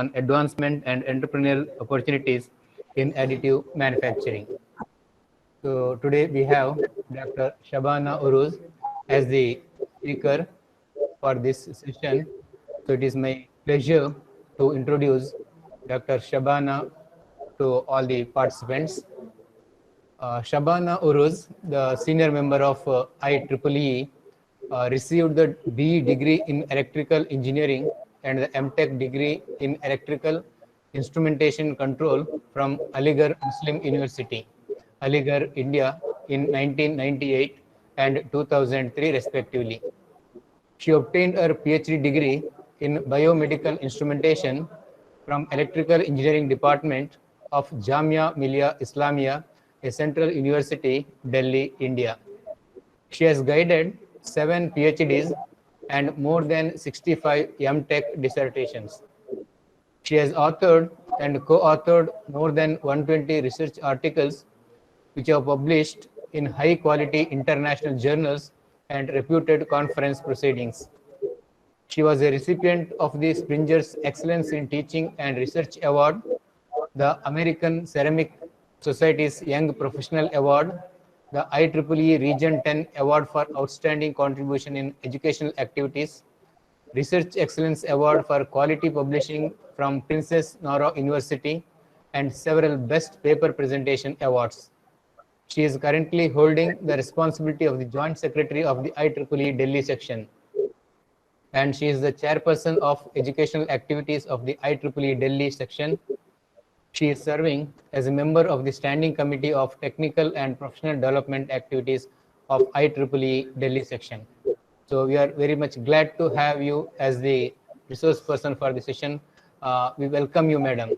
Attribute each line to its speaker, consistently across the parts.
Speaker 1: on advancement and entrepreneurial opportunities in additive manufacturing. So today we have Dr. Shabana Uruz as the speaker for this session. So it is my pleasure to introduce Dr. Shabana to all the participants. Shabana Uruz, the senior member of IEEE, received the BE degree in electrical engineering and the MTech degree in electrical instrumentation control from Aligarh Muslim University, Aligarh, India in 1998 and 2003 respectively. She obtained her PhD degree in biomedical instrumentation from Electrical Engineering Department of Jamia Millia Islamia, a central university, Delhi, India. She has guided 7 PhDs and more than 65 MTech dissertations. She has authored and co-authored more than 120 research articles which are published in high-quality international journals and reputed conference proceedings. She was a recipient of the Springer's Excellence in Teaching and Research Award, the American Ceramic Society's Young Professional Award, the IEEE Region 10 Award for Outstanding Contribution in Educational Activities, Research Excellence Award for Quality Publishing from Princess Nora University, and several Best Paper Presentation Awards. She is currently holding the responsibility of the Joint Secretary of the IEEE Delhi section, and she is the chairperson of educational activities of the IEEE Delhi section. She is serving as a member of the Standing Committee of Technical and Professional Development Activities of IEEE Delhi section. So we are very much glad to have you as the resource person for the session. We welcome you, madam.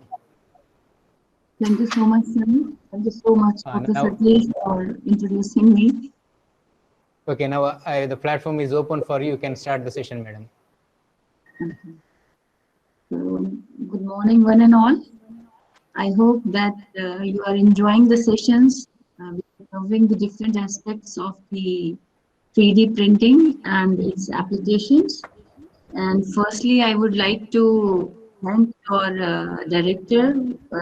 Speaker 2: Thank you so much, sir. Thank you so much, Professor Satish, for introducing me.
Speaker 1: Okay, now the platform is open for you. You can start the session, madam.
Speaker 2: Okay. So, good morning, one and all. I hope that you are enjoying the sessions. We are covering the different aspects of the 3D printing and its applications. And firstly, I would like to thank your director,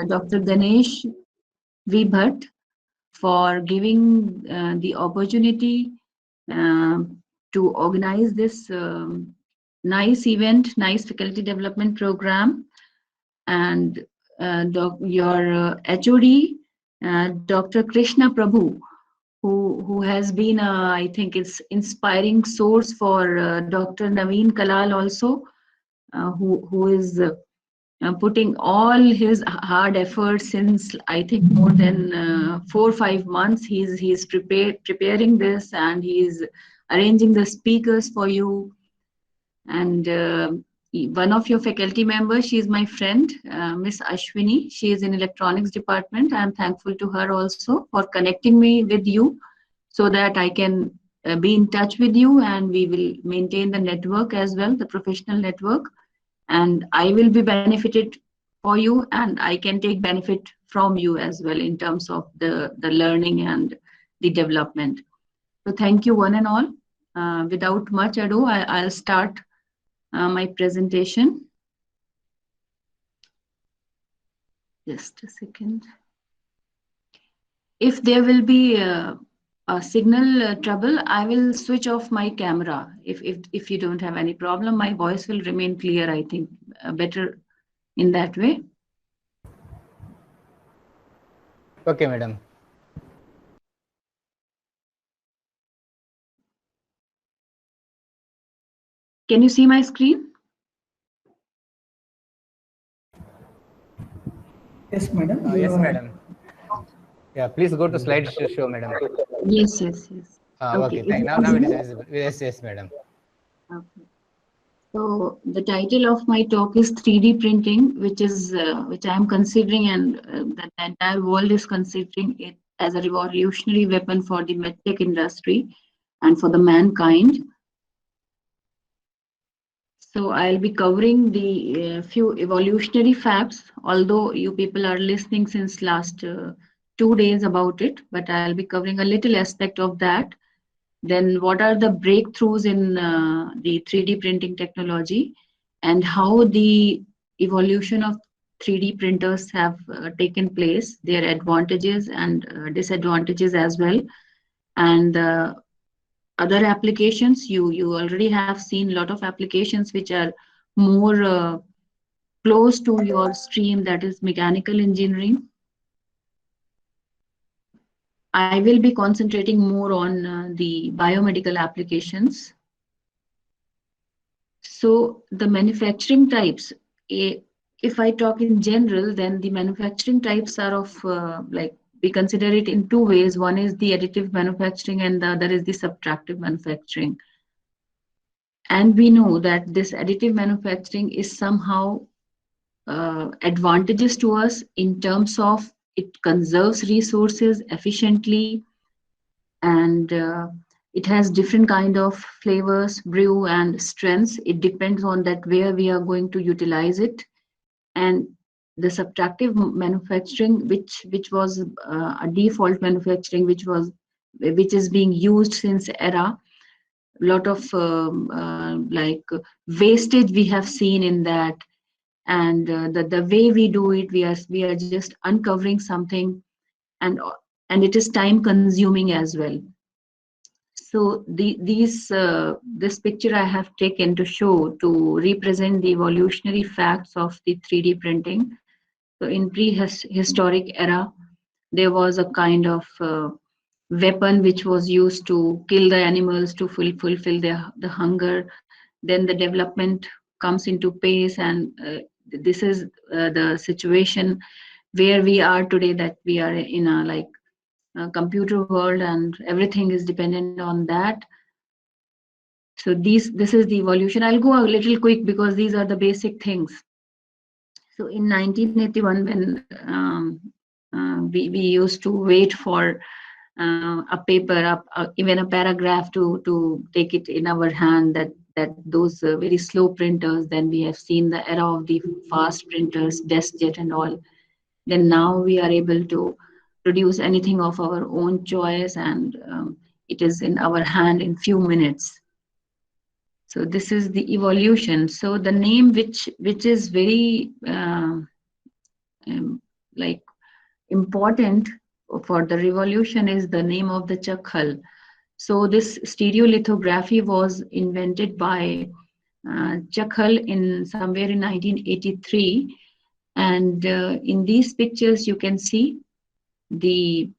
Speaker 2: Dr. Ganesh V. Bhatt, for giving the opportunity to organize this nice event, nice faculty development program, and your HOD, Dr. Krishna Prabhu, who has been, I think, it's inspiring source for Dr. Naveen Kalal also, who is putting all his hard efforts since, I think, more than 4 or 5 months. He's preparing this, and he's arranging the speakers for you. And one of your faculty members, she is my friend, Miss Ashwini. She is in electronics department. I am thankful to her also for connecting me with you, so that I can be in touch with you, and we will maintain the network as well, the professional network. And I will be benefited for you, and I can take benefit from you as well in terms of the learning and the development. So thank you, one and all. Without much ado, I'll start my presentation. Just a second. If there will be a signal trouble, I will switch off my camera. If you don't have any problem, my voice will remain clear, I think, better in that way.
Speaker 1: Okay, madam.
Speaker 2: Can you see my screen?
Speaker 3: Yes, madam.
Speaker 1: Yes, madam. Yeah, please go to slideshow, madam.
Speaker 2: Yes.
Speaker 1: Okay, thank you. Now it is visible. Yes, madam.
Speaker 2: Okay. So the title of my talk is 3D printing, which I am considering, and that the entire world is considering it as a revolutionary weapon for the medtech industry and for the mankind. So I'll be covering the few evolutionary facts, although you people are listening since last 2 days about it, but I'll be covering a little aspect of that. Then what are the breakthroughs in the 3D printing technology, and how the evolution of 3D printers have taken place, their advantages and disadvantages as well. And other applications, you already have seen a lot of applications which are more close to your stream, that is mechanical engineering. I will be concentrating more on the biomedical applications. So the manufacturing types, if I talk in general, then the manufacturing types are of like, we consider it in two ways. One is the additive manufacturing and the other is the subtractive manufacturing. And we know that this additive manufacturing is somehow advantageous to us in terms of it conserves resources efficiently, and it has different kind of flavors, brew and strengths. It depends on that where we are going to utilize it. And the subtractive manufacturing, which was a default manufacturing, which is being used since era, lot of like wastage we have seen in that. And the way we do it, we are just uncovering something, and it is time consuming as well. So this picture I have taken to show, to represent the evolutionary facts of the 3D printing. So in prehistoric era, there was a kind of weapon which was used to kill the animals to fulfill the hunger. Then the development comes into pace, and this is the situation where we are today, that we are in a like computer world, and everything is dependent on that. So this is the evolution. I'll go a little quick because these are the basic things. So in 1981, when we used to wait for a paper, even a paragraph to take it in our hand, that those very slow printers. Then we have seen the era of the fast printers, DeskJet and all. Then now we are able to produce anything of our own choice, and it is in our hand in few minutes. So this is the evolution. So the name which is very like important for the revolution is the name of the Chuck Hull. So this stereolithography was invented by Chuck Hull in somewhere in 1983. And in these pictures, you can see the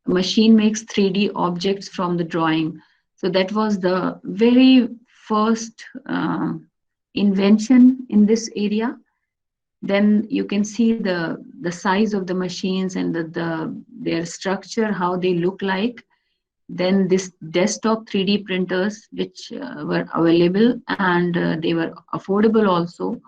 Speaker 2: machine makes 3D objects from the drawing. So that was the very first invention in this area. Then you can see the size of the machines and their structure, how they look like. Then this desktop 3D printers, which were available, and they were affordable also.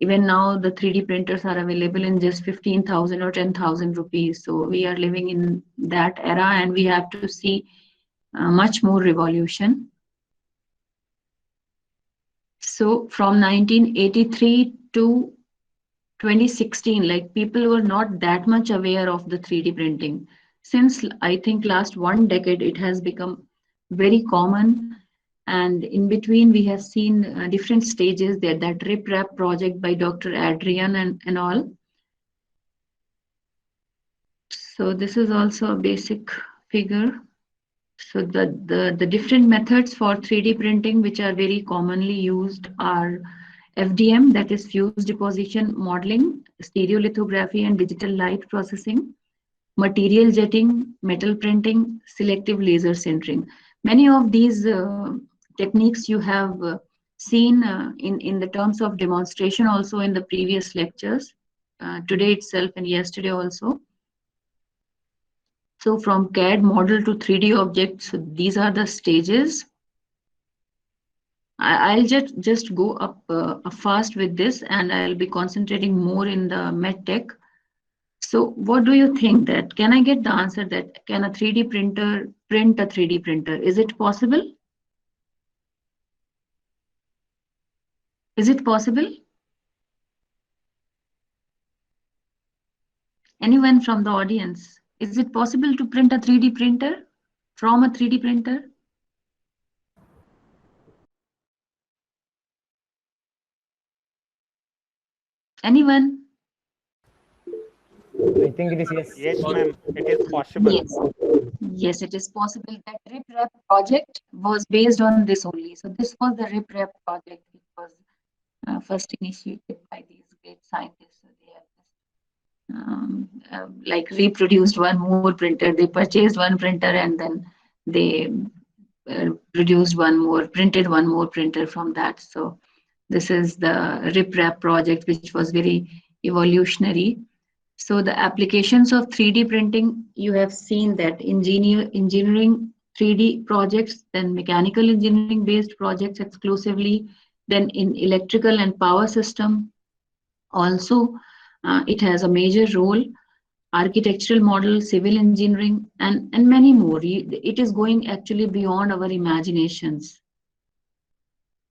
Speaker 2: Even now, the 3D printers are available in just 15,000 or 10,000 rupees. So we are living in that era, and we have to see much more revolution. So from 1983 to 2016, like, people were not that much aware of the 3D printing. Since I think last one decade, it has become very common. And in between, we have seen different stages there, that RipRap project by Dr. Adrian and all. So this is also a basic figure. So the different methods for 3D printing, which are very commonly used, are FDM, that is fused deposition modeling, stereolithography and digital light processing, material jetting, metal printing, selective laser sintering. Many of these techniques you have seen in the terms of demonstration also in the previous lectures, today itself and yesterday also. So from CAD model to 3D objects, these are the stages. I'll just go up fast with this, and I'll be concentrating more in the medtech. So what do you think, that can I get the answer, that can a 3D printer print a 3D printer? Is it possible? Is it possible? Anyone from the audience? Is it possible to print a 3D printer from a 3D printer? Anyone?
Speaker 1: I think it is yes.
Speaker 3: Yes, ma'am, it is possible.
Speaker 2: Yes. Yes, it is possible. That RIPRAP project was based on this only. So this was the RIPRAP project. It was first initiated by these great scientists. So they have like reproduced one more printer. They purchased one printer and then they produced one more, printed one more printer from that. So this is the RIPRAP project, which was very evolutionary. So the applications of 3D printing, you have seen that engineering 3D projects, then mechanical engineering based projects exclusively, then in electrical and power system. Also, it has a major role, architectural model, civil engineering, and many more. It is going actually beyond our imaginations.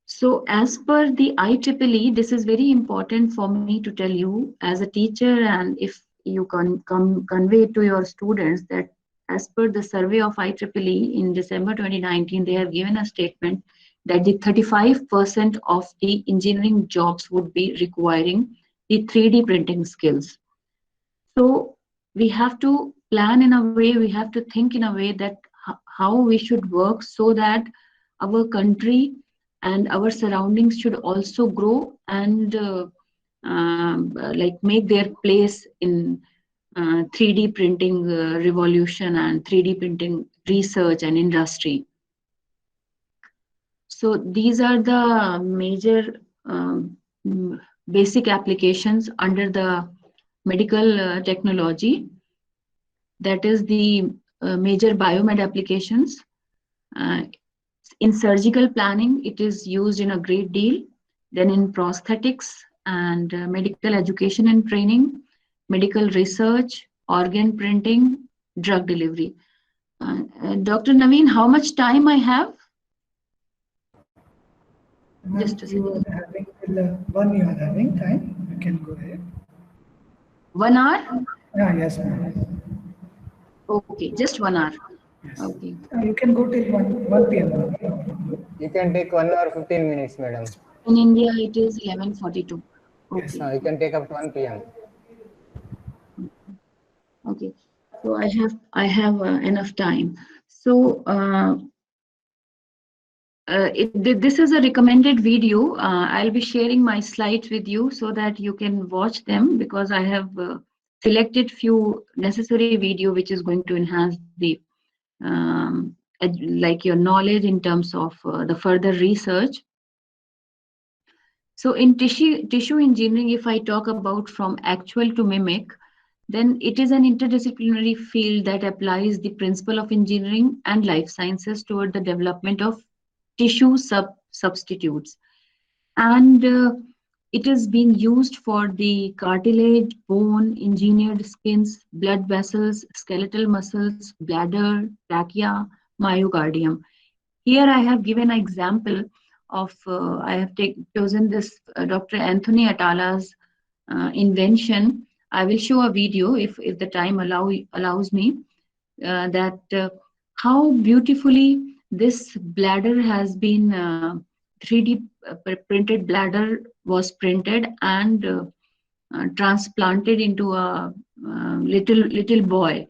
Speaker 2: So as per the IEEE, this is very important for me to tell you as a teacher, and if you can convey to your students that as per the survey of IEEE in December 2019, they have given a statement that the 35% of the engineering jobs would be requiring the 3D printing skills. So we have to plan in a way, we have to think in a way that how we should work so that our country and our surroundings should also grow and like make their place in 3D printing revolution and 3D printing research and industry. So these are the major basic applications under the medical technology. That is the major biomed applications. In surgical planning, it is used in a great deal. Then in prosthetics and medical education and training, medical research, organ printing, drug delivery. Dr. Naveen, how much time I have? Just a second.
Speaker 4: You are having 1 you are having time. You can go ahead.
Speaker 2: 1 hour?
Speaker 4: Yes, ma'am.
Speaker 2: Okay, just 1 hour.
Speaker 4: Yes.
Speaker 2: Okay.
Speaker 4: You can go till 1 p.m.
Speaker 1: You can take 1 hour 15 minutes, madam.
Speaker 2: In India, it is 11:42. Okay.
Speaker 4: Yes.
Speaker 1: You can take up to 1 p.m.
Speaker 2: Okay. So I have enough time. So this is a recommended video. I'll be sharing my slides with you so that you can watch them, because I have selected few necessary video which is going to enhance the like your knowledge in terms of the further research. So in tissue engineering, if I talk about from actual to mimic, then it is an interdisciplinary field that applies the principle of engineering and life sciences toward the development of tissue substitutes. And it is being used for the cartilage, bone, engineered skins, blood vessels, skeletal muscles, bladder, trachea, myocardium. Here I have given an example of, I have chosen this Dr. Anthony Atala's invention. I will show a video if the time allows me, that how beautifully this bladder has been 3D printed bladder was printed and transplanted into a little boy,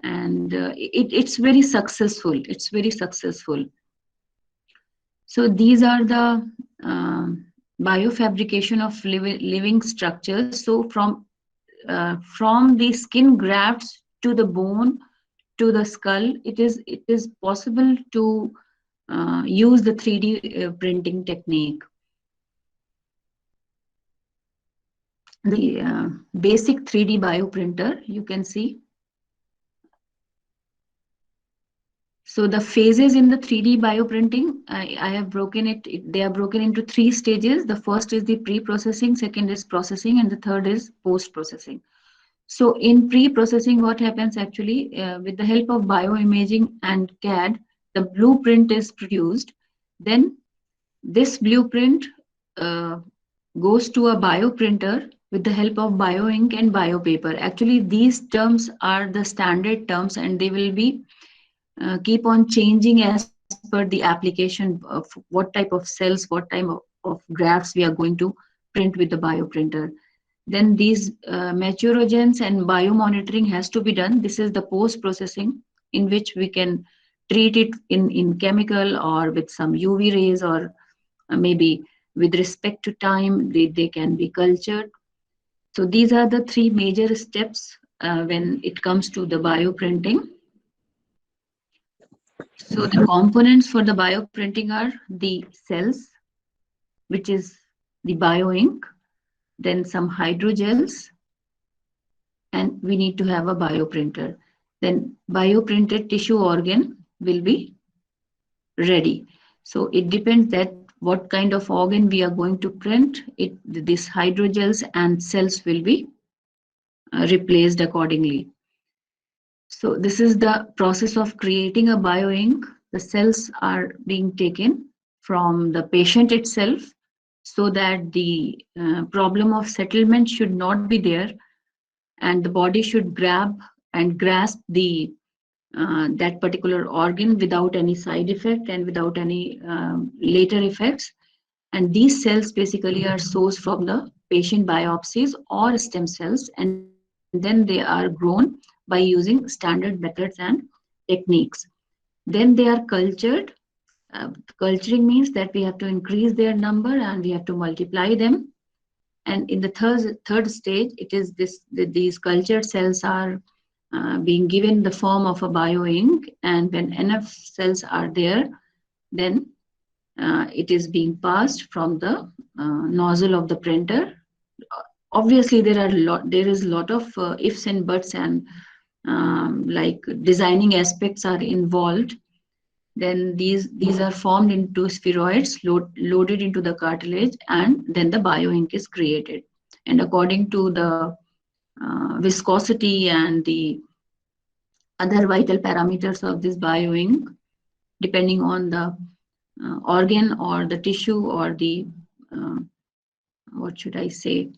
Speaker 2: and it's very successful. It's very successful. So these are the biofabrication of living structures. So from the skin grafts to the bone to the skull, it is possible to use the 3D printing technique. The basic 3D bioprinter, you can see. So the phases in the 3D bioprinting, I have broken it. They are broken into 3 stages. The first is the pre-processing, second is processing, and the third is post-processing. So in pre-processing, what happens actually, with the help of bioimaging and CAD, the blueprint is produced. Then this blueprint goes to a bioprinter with the help of bioink and biopaper. Actually, these terms are the standard terms, and they will be keep on changing as per the application of what type of cells, what type of grafts we are going to print with the bioprinter. Then these maturogens and biomonitoring has to be done. This is the post-processing in which we can treat it in chemical or with some UV rays, or maybe with respect to time, they can be cultured. So these are the three major steps when it comes to the bioprinting. So the components for the bioprinting are the cells, which is the bioink, then some hydrogels, and we need to have a bioprinter. Then bioprinted tissue organ will be ready. So it depends that what kind of organ we are going to print. These hydrogels and cells will be replaced accordingly. So this is the process of creating a bioink. The cells are being taken from the patient itself, so that the problem of settlement should not be there, and the body should grab and grasp the that particular organ without any side effect and without any later effects. And these cells basically are sourced from the patient biopsies or stem cells, and then they are grown by using standard methods and techniques. Then they are cultured. Culturing means that we have to increase their number and we have to multiply them. And in the third stage, it is these cultured cells are being given the form of a bioink, and when enough cells are there, then it is being passed from the nozzle of the printer. Obviously, there is a lot of ifs and buts, and like designing aspects are involved. Then these are formed into spheroids, loaded into the cartilage, and then the bioink is created. And according to the viscosity and the other vital parameters of this bioink, depending on the organ or the tissue or the what should I say,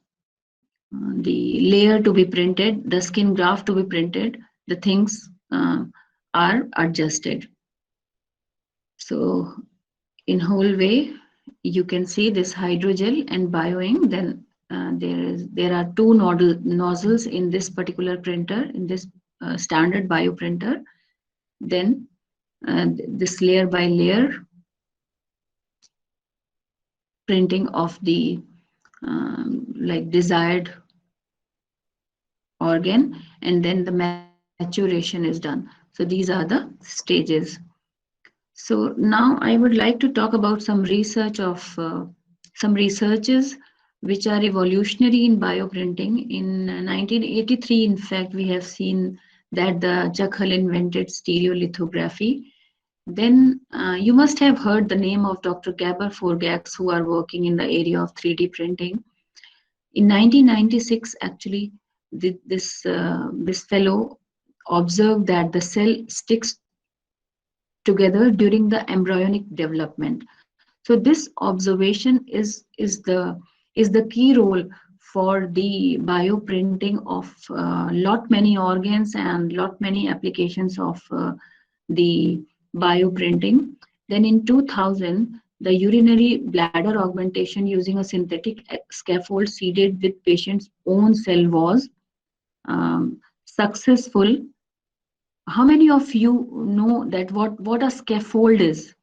Speaker 2: the layer to be printed, the skin graft to be printed, the things are adjusted. So in whole way, you can see this hydrogel and bioink. Then there are two nozzles in this particular printer, in this standard bioprinter. Then this layer by layer printing of the like desired organ, and then the maturation is done. So these are the stages. So now I would like to talk about some research of some researches which are evolutionary in bioprinting. In 1983, in fact, we have seen that the Chuck Hull invented stereolithography. Then you must have heard the name of Dr. Gabor Forgax, who are working in the area of 3D printing. In 1996, actually, this fellow observed that the cell sticks together during the embryonic development. So this observation is the key role for the bioprinting of lot many organs and lot many applications of the bioprinting. Then in 2000, the urinary bladder augmentation using a synthetic scaffold seeded with patient's own cell was successful. How many of you know that what a scaffold is?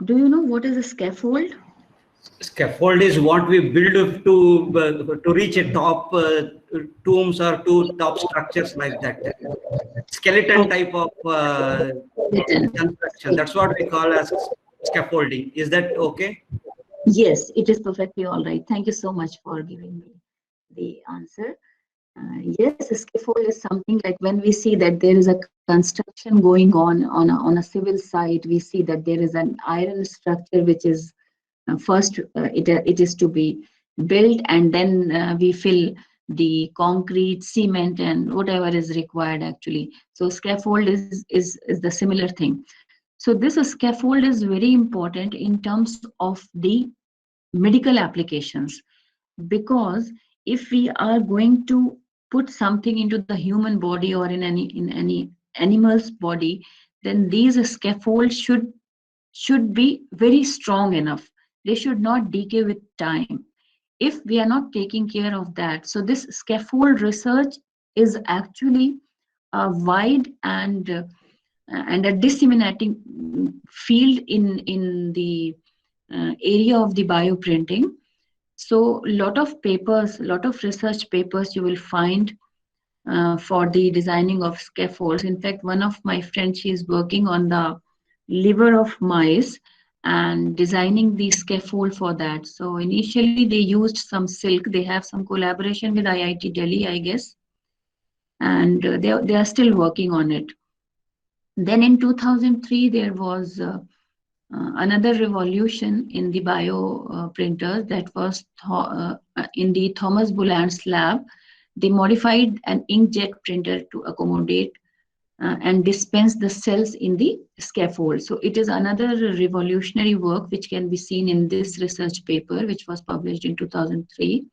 Speaker 2: Do you know what is a scaffold?
Speaker 5: Scaffold is what we build to reach a top tombs or to top structures like that. Skeleton type of construction. That's what we call as scaffolding. Is that okay?
Speaker 2: Yes, it is perfectly all right. Thank you so much for giving me the answer. Yes, a scaffold is something like when we see that there is a construction going on a civil site, we see that there is an iron structure which is first it is to be built, and then we fill the concrete, cement, and whatever is required actually. So scaffold is the similar thing. So this scaffold is very important in terms of the medical applications, because if we are going to put something into the human body or in any animal's body, then these scaffolds should be very strong enough. they should not decay with time. If we are not taking care of that, so this scaffold research is actually a wide and a disseminating field in the area of the bioprinting. So lot of papers, lot of research papers you will find for the designing of scaffolds. In fact, one of my friends, she is working on the liver of mice and designing the scaffold for that. So initially they used some silk. They have some collaboration with IIT Delhi, I guess, and they are still working on it. Then in 2003, there was another revolution in the bio printers. That was in the Thomas Bulland's lab. They modified an inkjet printer to accommodate and dispense the cells in the scaffold. So it is another revolutionary work which can be seen in this research paper, which was published in 2003.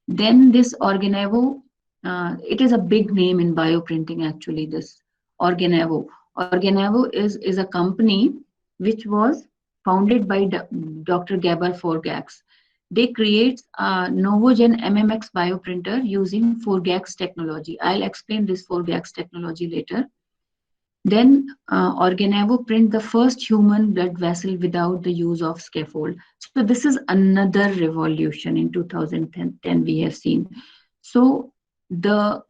Speaker 2: Then this Organevo, it is a big name in bioprinting actually, this Organevo. Organevo is a company which was founded by Dr. Gabor Forgax. They create a Novogen MMX bioprinter using Forgax technology. I'll explain this Forgax technology later. Then Organevo print the first human blood vessel without the use of scaffold. So this is another revolution in 2010 we have seen. So the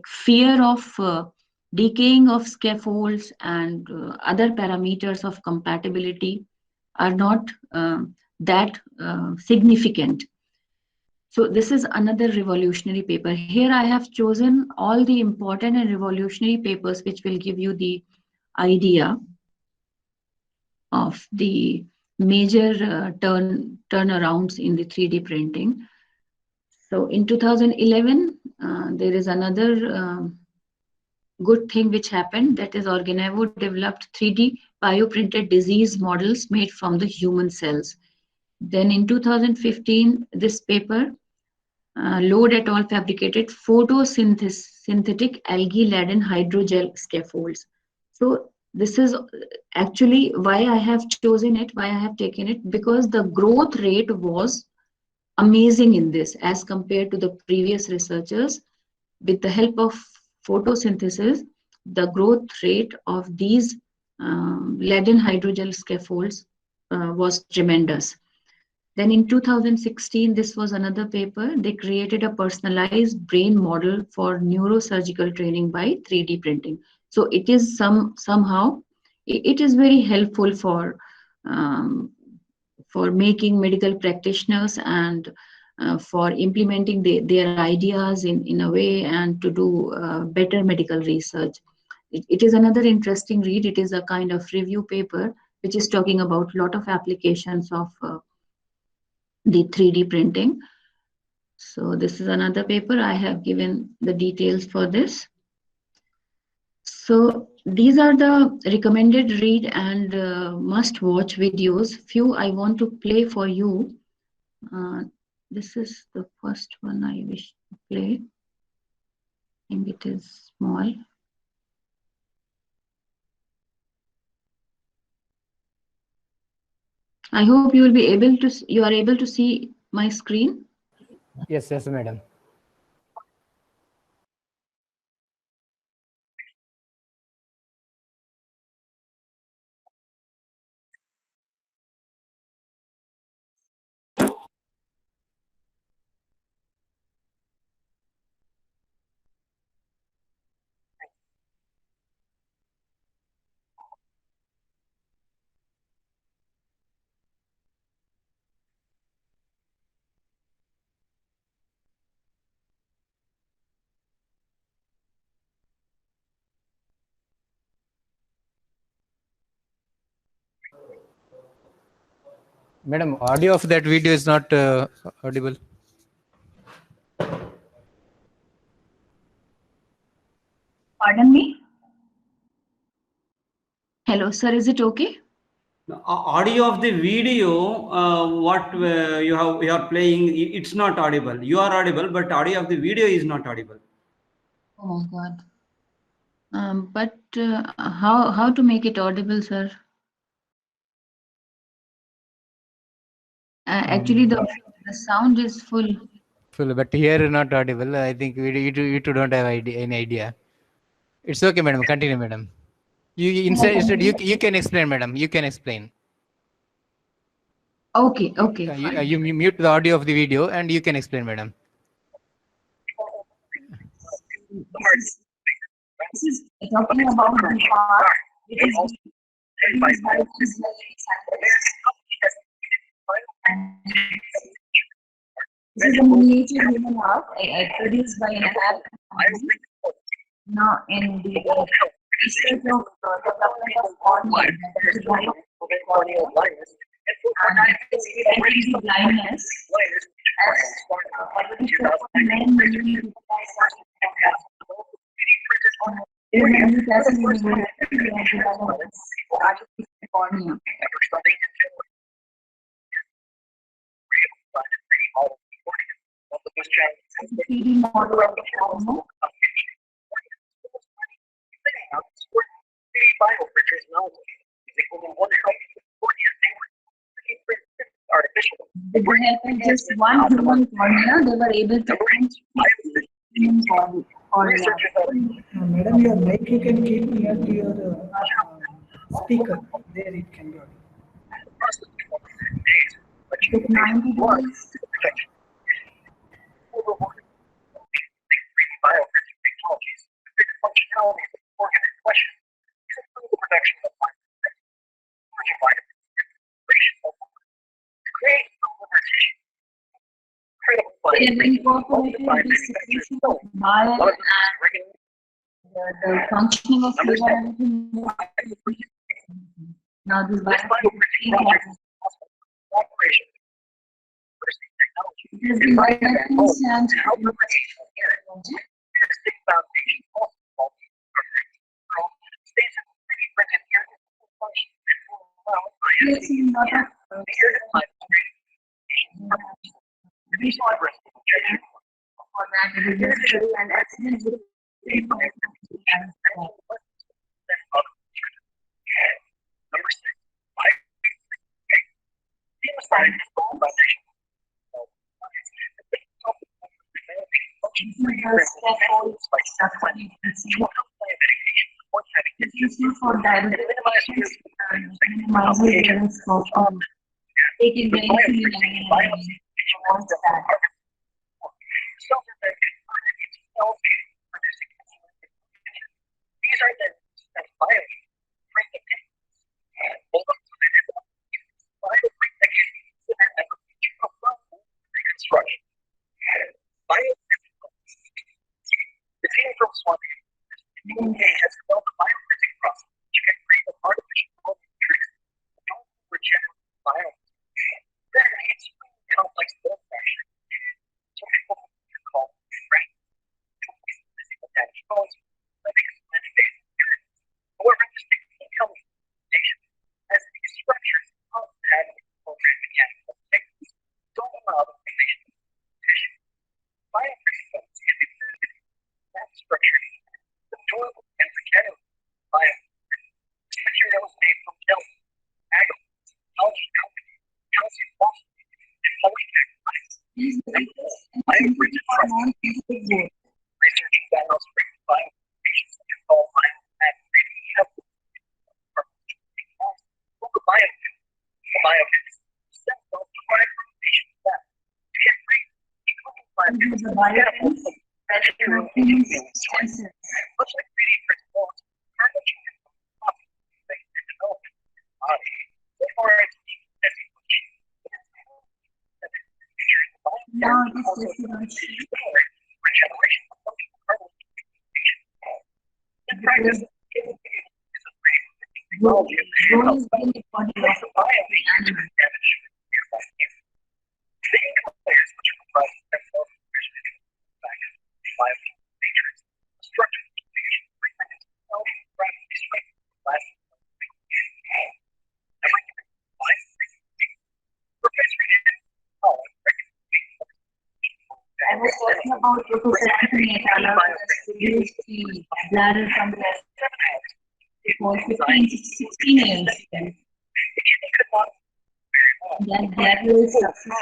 Speaker 2: fear of decaying of scaffolds and other parameters of compatibility are not that significant. So this is another revolutionary paper. Here I have chosen all the important and revolutionary papers which will give you the idea of the major turnarounds in the 3D printing. So in 2011, there is another good thing which happened, that is Organevo developed 3D bioprinted disease models made from the human cells. Then in 2015, this paper, Lode et al. Fabricated photosynthetic algae-laden hydrogel scaffolds. So this is actually why I have chosen it, why I have taken it, because the growth rate was amazing in this as compared to the previous researchers. With the help of photosynthesis, the growth rate of these leaden hydrogel scaffolds was tremendous. Then in 2016, this was another paper. They created a personalized brain model for neurosurgical training by 3D printing. So it is somehow, it is very helpful for making medical practitioners and for implementing their ideas in a way and to do better medical research. It is another interesting read. It is a kind of review paper which is talking about a lot of applications of the 3D printing. So this is another paper. I have given the details for this. So these are the recommended read and must watch videos. Few I want to play for you. This is the first one I wish to play. I think it is small. I hope you will be able to, you are able to see my screen.
Speaker 1: Yes, yes, madam. Madam, audio of that video is not audible.
Speaker 2: Pardon me? Hello, sir, is it okay?
Speaker 5: Audio of the video, what you are playing, it's not audible. You are audible, but audio of the video is not audible.
Speaker 2: Oh my God. But how to make it audible, sir? Actually, the sound is full.
Speaker 1: Full, but here not audible. I think you two don't have any idea. It's okay, madam. Continue, madam. Instead you can explain, madam. You can explain.
Speaker 2: Okay, okay, fine.
Speaker 1: You mute the audio of the video and you can explain, madam.
Speaker 2: This is talking about the part which is produced by this is a miniature human heart produced by an app. Now, in the research of development of cornea, that is why corneal blindness, and the blindness as men usually cornea. Feeding model of the cornea. With the help of just one human cornea, they were able to print human cornea.
Speaker 4: Madam, your mic you can keep near to your speaker. There it can go.
Speaker 2: With 90 degrees. They have incorporated the secretion of bile and the functioning of liver and everything. Now this bile it has been developed and yes, in lot of for that it is necessary and accident with for diabetic patients minimizing the risk of taking the insulin and wants that. Now this is I was talking about Professor Anthony Atala produced the bladder from the for 15 to 16 years. that bio is successful.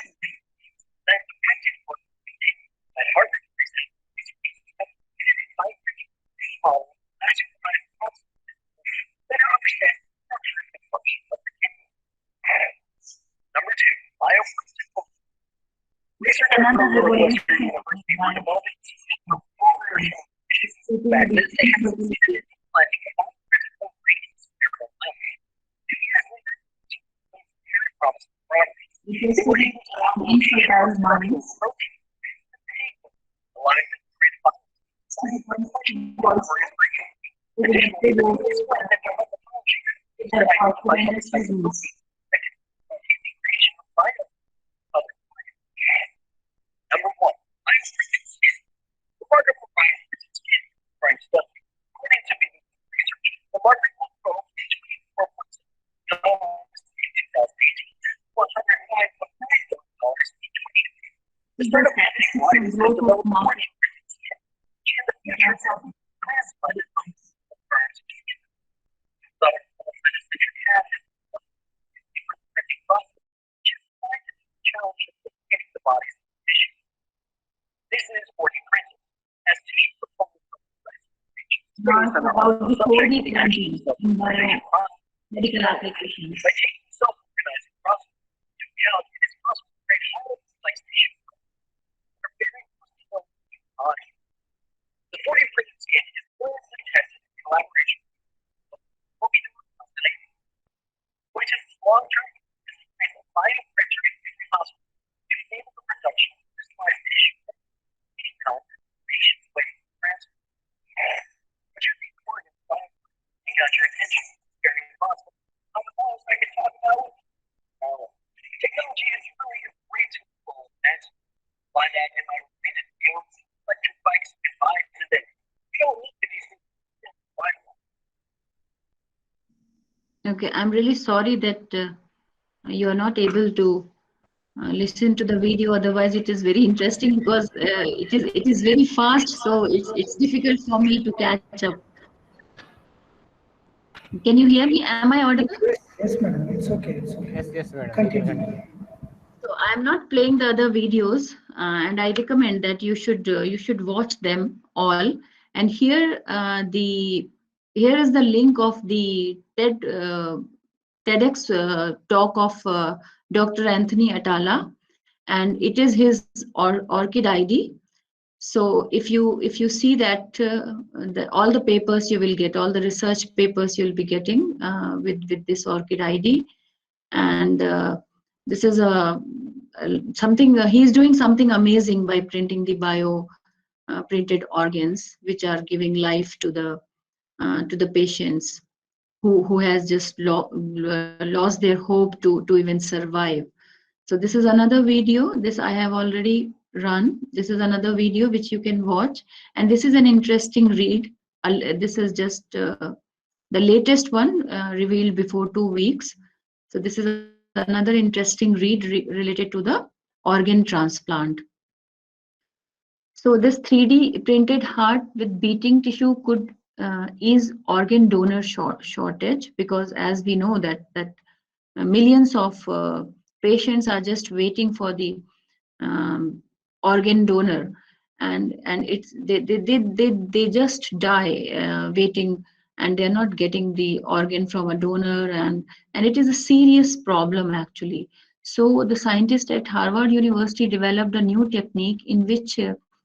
Speaker 2: Another revolution. Infertile minds. Growth of market. Now it's about the 4D printing in medical applications. Okay, I'm really sorry that you are not able to listen to the video. Otherwise, it is very interesting because it is very fast, so it's difficult for me to catch up. Can you hear me? Am I audible?
Speaker 4: Yes, madam. It's okay. It's okay.
Speaker 1: Yes, madam.
Speaker 4: Continue.
Speaker 2: So I'm not playing the other videos, and I recommend that you should watch them all. And here here is the link of the TEDx talk of Dr. Anthony Atala, and it is his ORCID ID. So if you see that all the papers you will get, all the research papers you'll be getting with this ORCID ID, and this is something he's doing something amazing by printing the bio printed organs, which are giving life to the patients who has just lost their hope to even survive. So this is another video. This I have already run. This is another video which you can watch, and this is an interesting read. This is just the latest one revealed before 2 weeks. So this is another interesting read related to the organ transplant. So this 3D printed heart with beating tissue could ease organ donor shortage, because as we know that millions of patients are just waiting for the organ donor, and it's they just die waiting, and they're not getting the organ from a donor, and it is a serious problem actually. So the scientists at Harvard University developed a new technique in which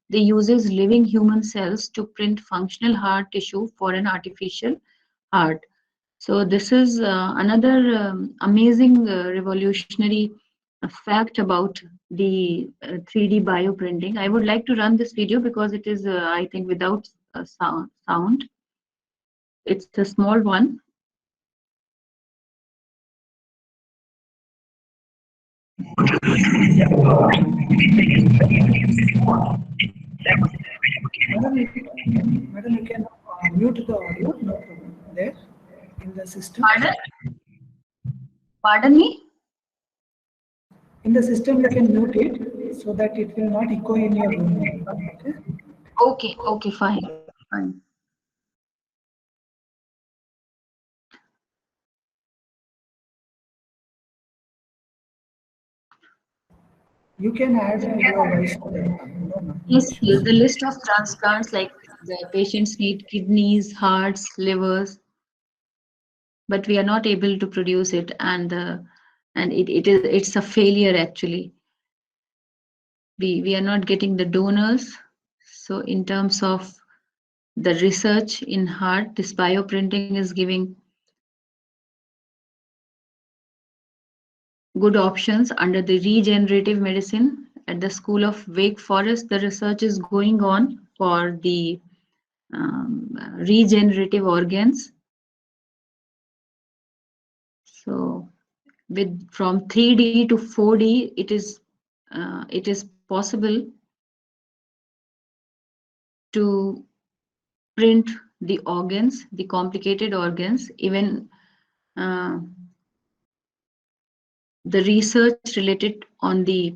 Speaker 2: they uses living human cells to print functional heart tissue for an artificial heart. So this is another amazing revolutionary fact about the 3D bioprinting. I would like to run this video because it is, I think, without sound. It's a small one.
Speaker 4: Madam, you can mute the audio, no problem. There in the system.
Speaker 2: Pardon? Pardon me?
Speaker 4: In the system, you can mute it so that it will not echo in your room. Okay.
Speaker 2: Okay, fine.
Speaker 4: You can add your voice to that.
Speaker 2: Yes, yes, the list of transplants, like the patients need kidneys, hearts, livers, but we are not able to produce it, and it's a failure actually. We are not getting the donors. So in terms of the research in heart, this bioprinting is giving good options under the regenerative medicine. At the School of Wake Forest, the research is going on for the regenerative organs. So with from 3D to 4D, it is possible to print the organs, the complicated organs. Even the research related on the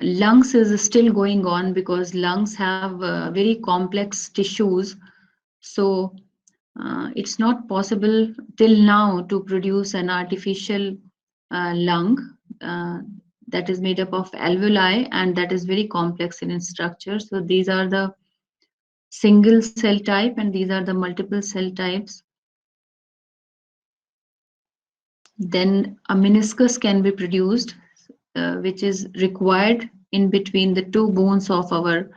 Speaker 2: lungs is still going on, because lungs have very complex tissues. So it's not possible till now to produce an artificial lung that is made up of alveoli, and that is very complex in its structure. So these are the single cell type, and these are the multiple cell types. Then a meniscus can be produced, which is required in between the two bones of our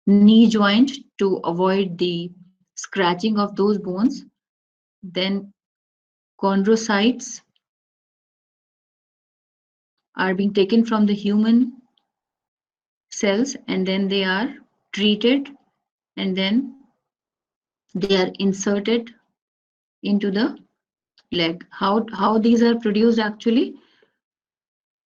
Speaker 2: knee joint to avoid the scratching of those bones. Then chondrocytes are being taken from the human cells, and then they are treated, and then they are inserted into the leg. How these are produced actually?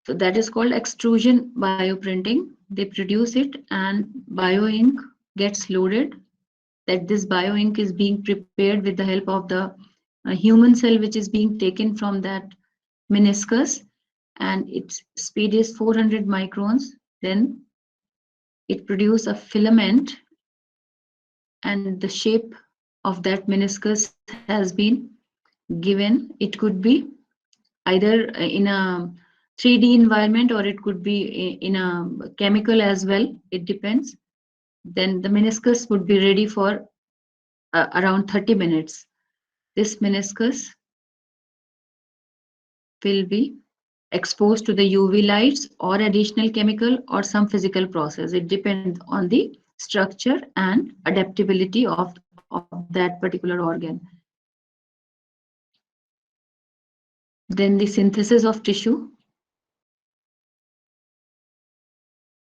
Speaker 2: So that is called extrusion bioprinting. They produce it, and bioink gets loaded. That this bioink is being prepared with the help of the human cell, which is being taken from that meniscus, and its speed is 400 microns. Then it produces a filament, and the shape of that meniscus has been given. It could be either in a 3D environment, or it could be in a chemical as well. It depends. Then the meniscus would be ready for around 30 minutes. This meniscus will be exposed to the UV lights or additional chemical or some physical process. It depends on the structure and adaptability of that particular organ. Then the synthesis of tissue,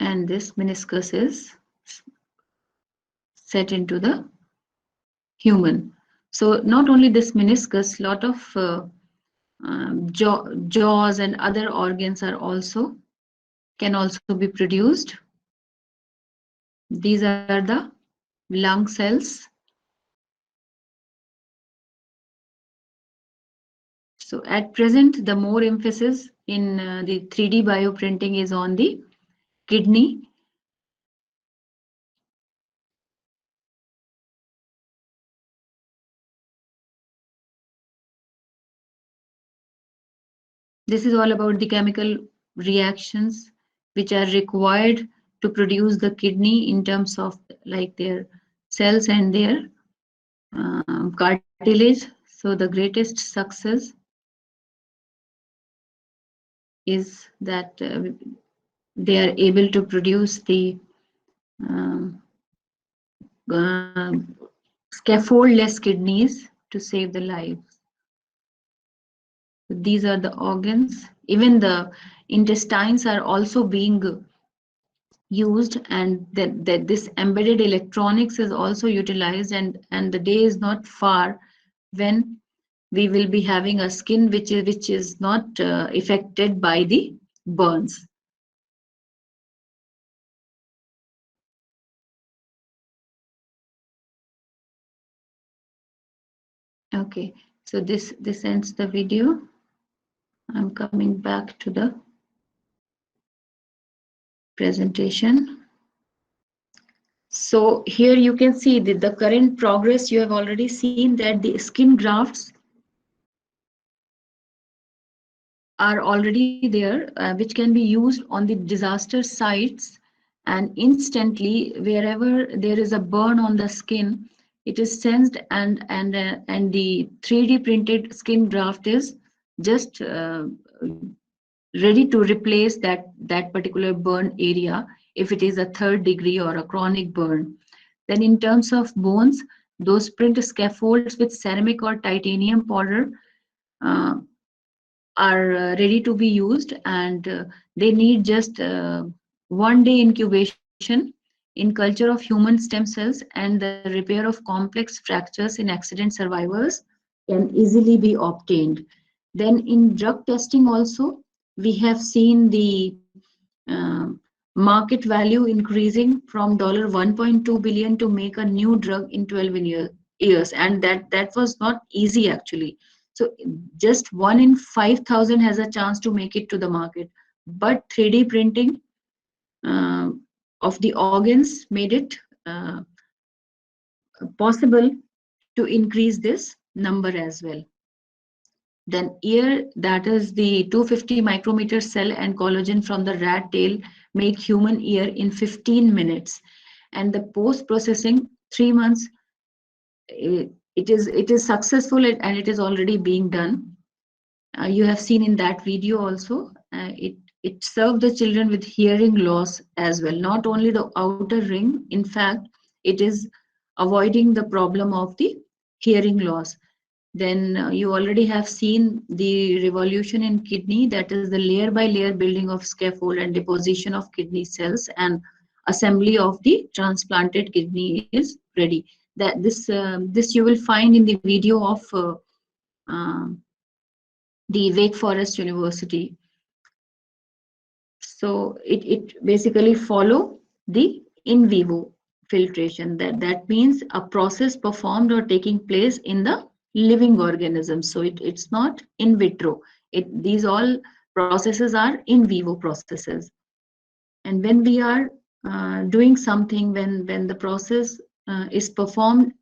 Speaker 2: and this meniscus is set into the human. So not only this meniscus, lot of jaws and other organs can also be produced. These are the lung cells. So at present, the more emphasis in the 3D bioprinting is on the kidney. This is all about the chemical reactions which are required to produce the kidney in terms of like their cells and their cartilage. So the greatest success is that they are able to produce the scaffoldless kidneys to save the lives. These are the organs. Even the intestines are also being used, and that this embedded electronics is also utilized, and the day is not far when we will be having a skin which is not affected by the burns. Okay, so this ends the video. I'm coming back to the presentation. So here you can see the current progress. You have already seen that the skin grafts are already there, which can be used on the disaster sites, and instantly wherever there is a burn on the skin, it is sensed, and the 3D printed skin graft is just ready to replace that particular burn area if it is a 3rd degree or a chronic burn. Then in terms of bones, those print scaffolds with ceramic or titanium powder uh, are ready to be used, and they need just 1 day incubation in culture of human stem cells, and the repair of complex fractures in accident survivors can easily be obtained. Then in drug testing also, we have seen the market value increasing from $1.2 billion to make a new drug in 12 years, and that was not easy actually. So just 1 in 5,000 has a chance to make it to the market, but 3D printing uh, of the organs made it possible to increase this number as well. Then ear, that is the 250 micrometer cell and collagen from the rat tail, make human ear in 15 minutes. And the post processing, 3 months, it is successful, and it is already being done. You have seen in that video also. It served the children with hearing loss as well, not only the outer ring. In fact, it is avoiding the problem of the hearing loss. Then you already have seen the revolution in kidney, that is the layer by layer building of scaffold and deposition of kidney cells, and assembly of the transplanted kidney is ready. That this you will find in the video of the Wake Forest University. So it basically follow the in vivo filtration. That means a process performed or taking place in the living organisms. So it's not in vitro. These all processes are in vivo processes. And when we are doing something, when the process is performed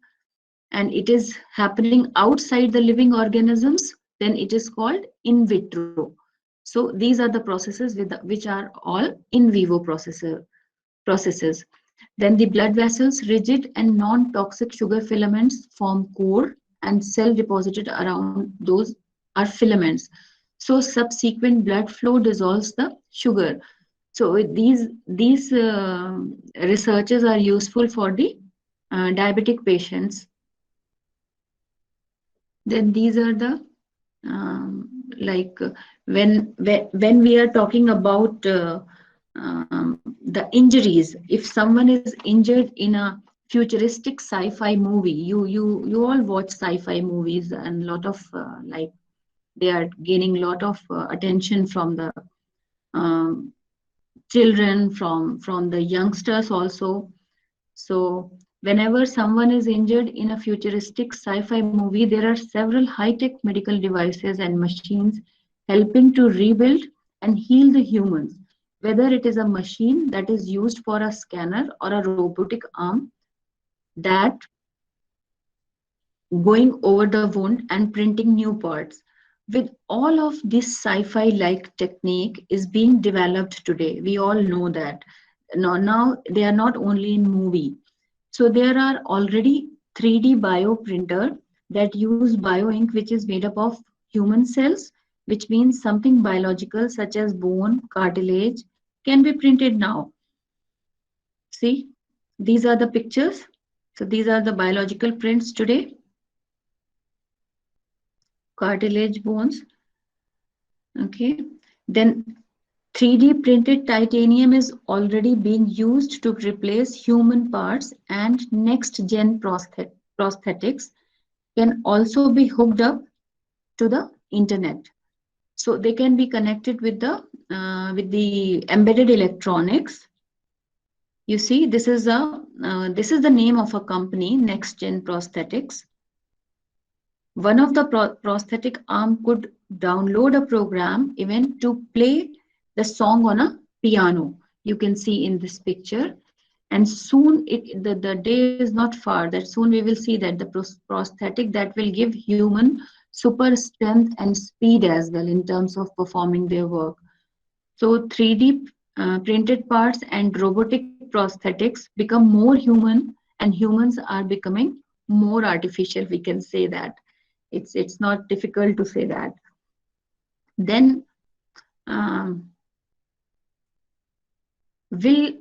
Speaker 2: and it is happening outside the living organisms, then it is called in vitro. So these are the processes which are all in vivo processes. Then the blood vessels, rigid and non-toxic sugar filaments form core, and cell deposited around those are filaments. So subsequent blood flow dissolves the sugar. So these researches are useful for the diabetic patients. Then these are the like when we are talking about the injuries. If someone is injured in a futuristic sci-fi movie, you all watch sci-fi movies, and a lot of like they are gaining a lot of attention from the children, from the youngsters also. So whenever someone is injured in a futuristic sci-fi movie, there are several high-tech medical devices and machines helping to rebuild and heal the humans. Whether it is a machine that is used for a scanner or a robotic arm that going over the wound and printing new parts. With all of this sci-fi-like technique is being developed today. We all know that. Now they are not only in movie. So there are already 3D bioprinter that use bioink, which is made up of human cells, which means something biological such as bone, cartilage, can be printed now. See, these are the pictures. So these are the biological prints today. Cartilage, bones. Okay. Then 3D printed titanium is already being used to replace human parts, and next gen prosthetics can also be hooked up to the internet. So they can be connected with the embedded electronics. You see, this is the name of a company, Next Gen Prosthetics. One of the prosthetic arm could download a program even to play the song on a piano. You can see in this picture. And soon the day is not far that soon we will see that the prosthetic that will give human super strength and speed as well in terms of performing their work. So 3D printed parts and robotic prosthetics become more human, and humans are becoming more artificial. We can say that. It's not difficult to say that. Then will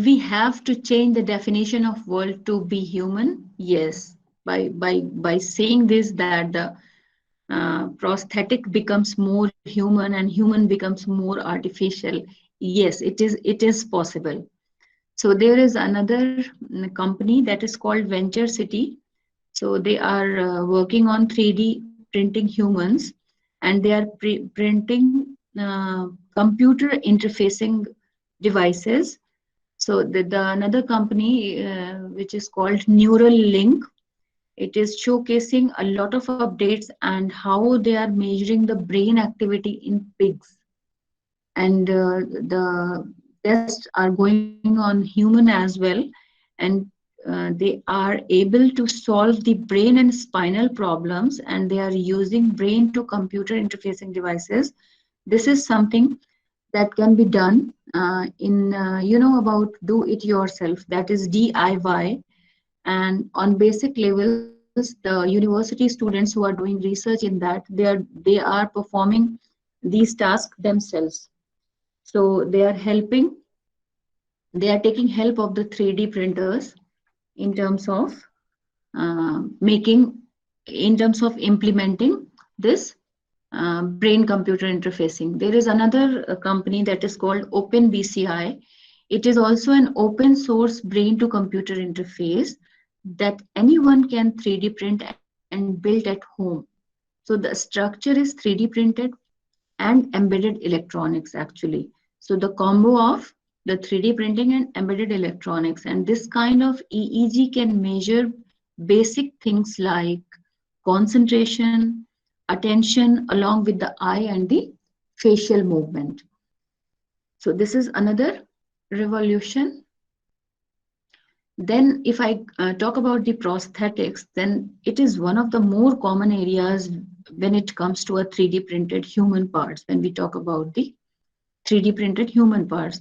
Speaker 2: we have to change the definition of world to be human? Yes, by saying this, that the prosthetic becomes more human and human becomes more artificial. Yes, it is possible. So there is another company that is called Venture City. So they are working on 3D printing humans, and they are printing computer interfacing devices. So the another company which is called Neuralink, it is showcasing a lot of updates and how they are measuring the brain activity in pigs. And the tests are going on human as well, and they are able to solve the brain and spinal problems, and they are using brain to computer interfacing devices. This is something that can be done you know about do it yourself, that is DIY. And on basic levels, the university students who are doing research in that, they are performing these tasks themselves. So they are taking help of the 3D printers in terms of implementing this brain computer interfacing. There is another company that is called OpenBCI. It is also an open source brain to computer interface that anyone can 3D print and build at home. So the structure is 3D printed and embedded electronics actually. So the combo of the 3D printing and embedded electronics, and this kind of EEG can measure basic things like concentration, attention, along with the eye and the facial movement. So this is another revolution. Then if I talk about the prosthetics, then it is one of the more common areas when it comes to a 3D printed human parts, when we talk about the 3D printed human parts.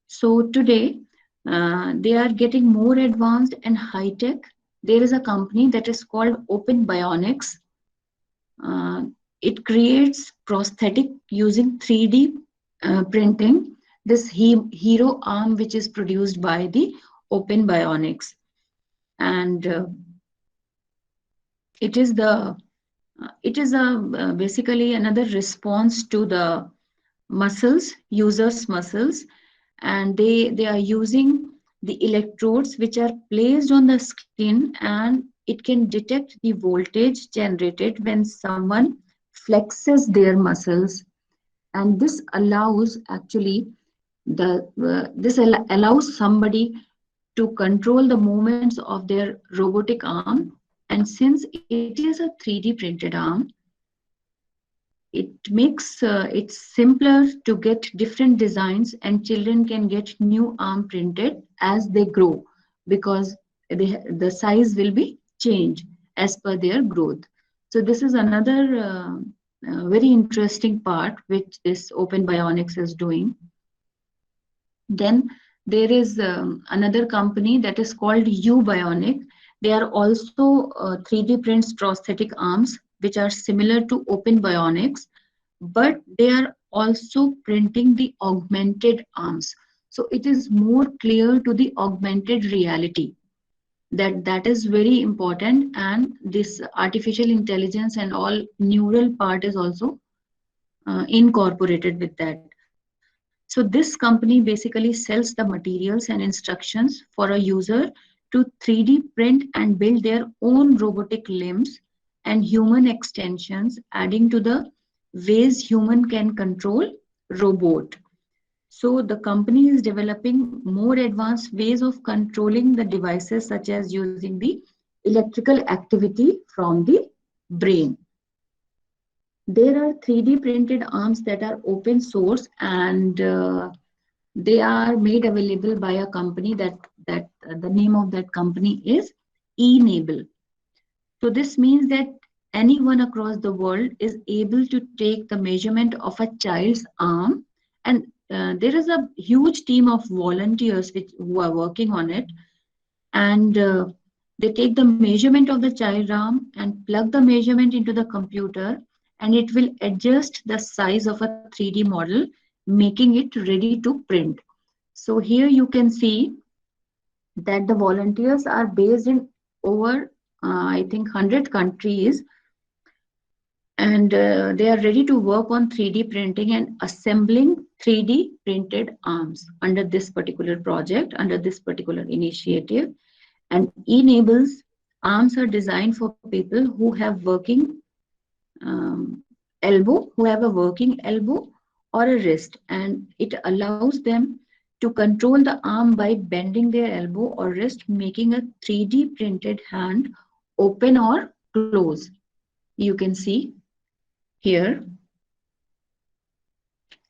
Speaker 2: So today, they are getting more advanced and high tech. There is a company that is called Open Bionics. It creates prosthetic using 3D printing. This hero arm, which is produced by the Open Bionics, and it is basically another response to the users' muscles, and they are using the electrodes which are placed on the skin, and it can detect the voltage generated when someone flexes their muscles, and this allows actually allows somebody to control the movements of their robotic arm. And since it is a 3D printed arm, it makes it simpler to get different designs, and children can get new arm printed as they grow, because the size will be changed as per their growth. So this is another very interesting part which this Open Bionics is doing. Then there is another company that is called U-Bionic. They are also 3D prints prosthetic arms which are similar to Open Bionics, but they are also printing the augmented arms. So it is more clear to the augmented reality. That is very important, and this artificial intelligence and all neural part is also incorporated with that. So this company basically sells the materials and instructions for a user to 3D print and build their own robotic limbs and human extensions, adding to the ways human can control robot. So the company is developing more advanced ways of controlling the devices, such as using the electrical activity from the brain. There are 3D printed arms that are open source, and they are made available by a company that the name of that company is Enable. So this means that anyone across the world is able to take the measurement of a child's arm, and there is a huge team of volunteers who are working on it, and they take the measurement of the child arm and plug the measurement into the computer, and it will adjust the size of a 3D model, making it ready to print. So here you can see that the volunteers are based in over, I think, 100 countries, and they are ready to work on 3D printing and assembling 3D printed arms under this particular project, under this particular initiative. And enables arms are designed for people who have working elbow, who have a working elbow or a wrist, and it allows them to control the arm by bending their elbow or wrist, making a 3D printed hand open or close. You can see here.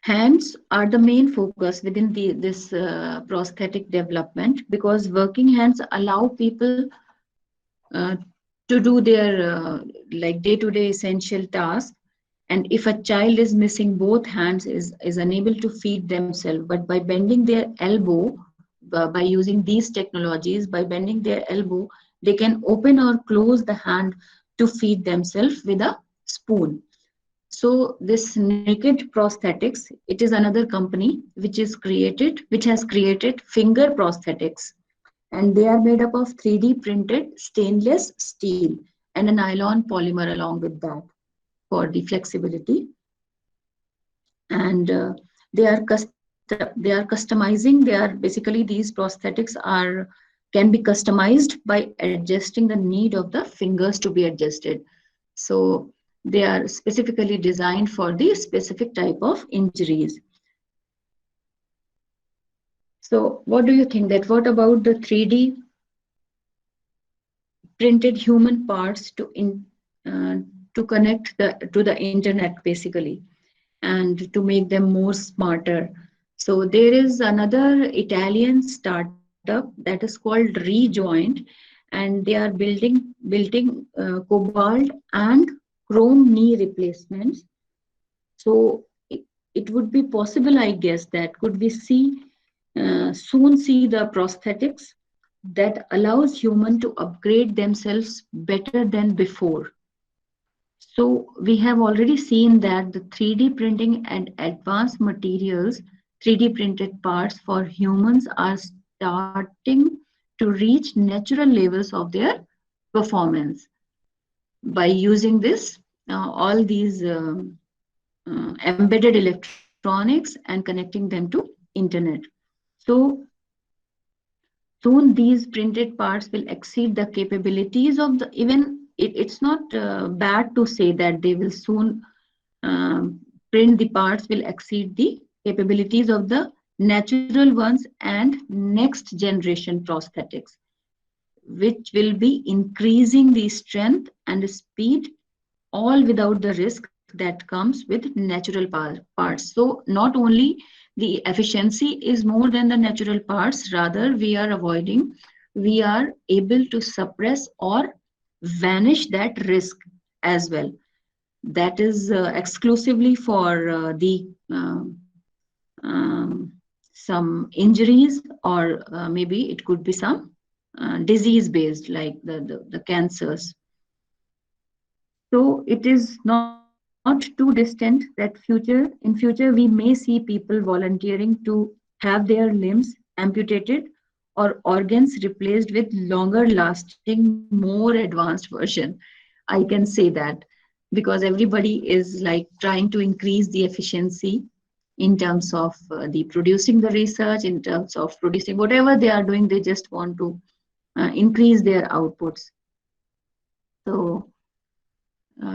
Speaker 2: Hands are the main focus within this prosthetic development, because working hands allow people to do their like day-to-day essential tasks. And if a child is missing both hands, is unable to feed themselves, but by bending their elbow, by using these technologies, by bending their elbow, they can open or close the hand to feed themselves with a spoon. So this Naked Prosthetics, it is another company which has created finger prosthetics, and they are made up of 3D printed stainless steel and a nylon polymer along with that for the flexibility. And they are customizing. Basically, these prosthetics can be customized by adjusting the need of the fingers to be adjusted. So they are specifically designed for the specific type of injuries. So what do you think that what about the 3D printed human parts to connect to the internet, basically, and to make them more smarter? So there is another Italian startup that is called Rejoint, and they are building cobalt and chrome knee replacements. So it would be possible, I guess, that could we soon see the prosthetics that allows human to upgrade themselves better than before. So we have already seen that the 3D printing and advanced materials, 3D printed parts for humans are starting to reach natural levels of their performance by using this all these embedded electronics and connecting them to internet. So soon these printed parts will exceed the capabilities of the, even it's not bad to say that they will soon print the parts will exceed the capabilities of the natural ones and next generation prosthetics, which will be increasing the strength and speed, all without the risk that comes with natural parts. So not only the efficiency is more than the natural parts, rather we are able to suppress or vanish that risk as well. That is exclusively for some injuries, or maybe it could be some disease based, like the cancers. So it is not too distant that in future we may see people volunteering to have their limbs amputated or organs replaced with longer lasting, more advanced version. I can say that because everybody is like trying to increase the efficiency in terms of the producing the research, in terms of producing whatever they are doing, they just want to increase their outputs. So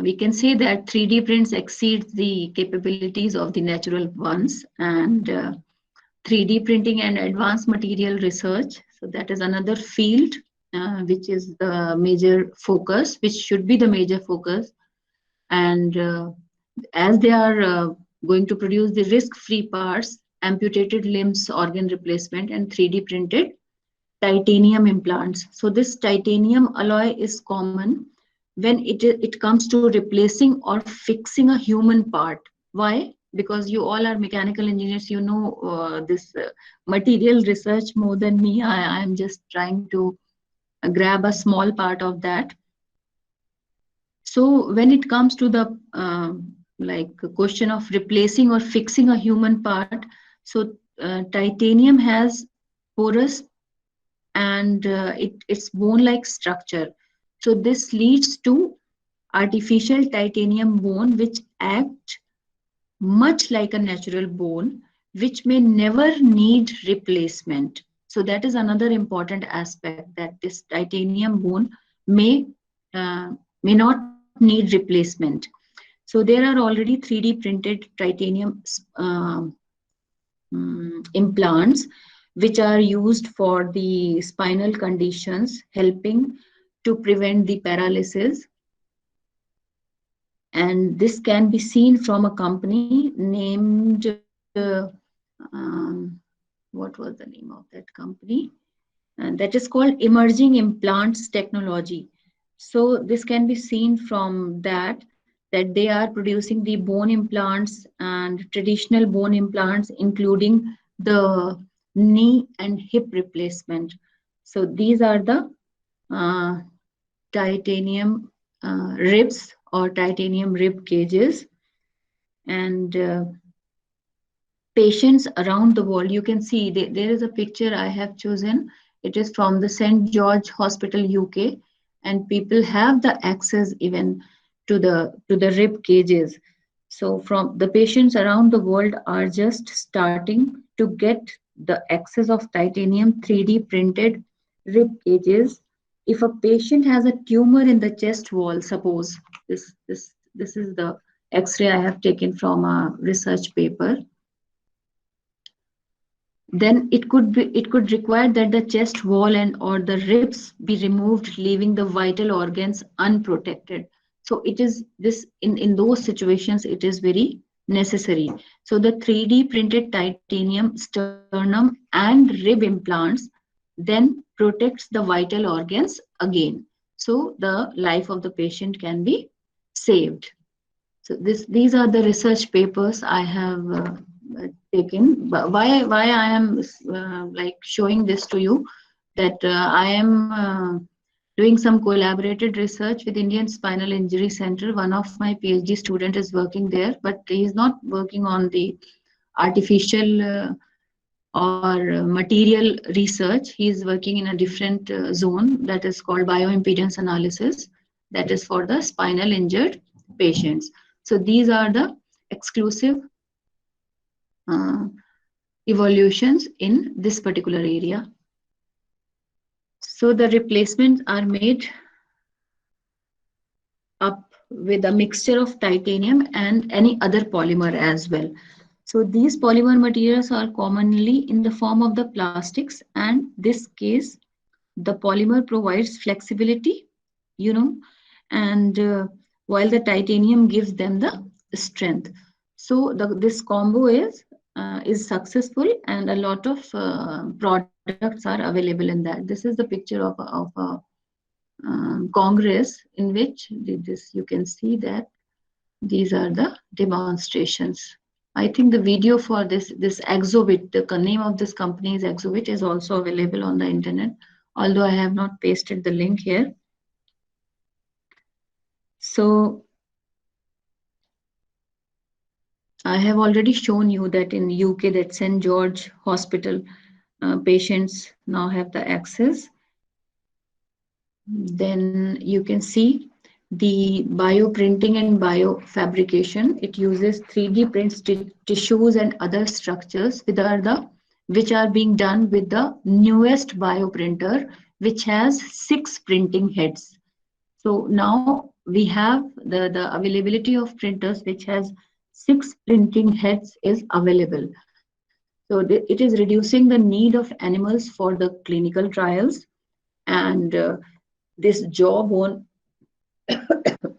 Speaker 2: we can say that 3D prints exceed the capabilities of the natural ones, and 3D printing and advanced material research. So that is another field which is the major focus, which should be the major focus. And as they are going to produce the risk-free parts, amputated limbs, organ replacement, and 3D printed titanium implants. So this titanium alloy is common when it comes to replacing or fixing a human part. Why? Because you all are mechanical engineers, you know this material research more than me. I am just trying to grab a small part of that. So when it comes to the like question of replacing or fixing a human part, so titanium has porous and it's bone-like structure. So this leads to artificial titanium bone which act much like a natural bone, which may never need replacement. So that is another important aspect, that this titanium bone may not need replacement. So there are already 3D printed titanium implants which are used for the spinal conditions, helping to prevent the paralysis. And this can be seen from a company named what was the name of that company? And that is called Emerging Implants Technology. So this can be seen from that they are producing the bone implants and traditional bone implants, including the knee and hip replacement. So these are the titanium ribs or titanium rib cages. And patients around the world, you can see there is a picture I have chosen. It is from the St. George Hospital, UK, and people have the access even to the rib cages. So from the patients around the world are just starting to get the access of titanium 3D printed rib cages. If a patient has a tumor in the chest wall, suppose this is the X-ray I have taken from a research paper, then it could require that the chest wall and or the ribs be removed, leaving the vital organs unprotected. So it is this in those situations it is very necessary. So the 3D printed titanium sternum and rib implants then protects the vital organs again. So the life of the patient can be saved. So these are the research papers I have taken. But why I am like showing this to you, that I am doing some collaborated research with Indian Spinal Injury Center. One of my PhD student is working there, but he is not working on the artificial or material research. He is working in a different zone that is called bioimpedance analysis, that is for the spinal injured patients. So these are the exclusive evolutions in this particular area. So the replacements are made up with a mixture of titanium and any other polymer as well. So these polymer materials are commonly in the form of the plastics, and this case the polymer provides flexibility, you know, and while the titanium gives them the strength. So this combo is successful, and a lot of products are available in that. This is the picture of a congress in which this you can see that these are the demonstrations. I think the video for this Exovit, the name of this company is Exovit, is also available on the internet, although I have not pasted the link here. So I have already shown you that in UK, that St. George Hospital patients now have the access. Then you can see the bioprinting and biofabrication. It uses 3D prints tissues and other structures which are being done with the newest bioprinter, which has 6 printing heads. So now we have the availability of printers which has 6 printing heads is available. So it is reducing the need of animals for the clinical trials, and this jawbone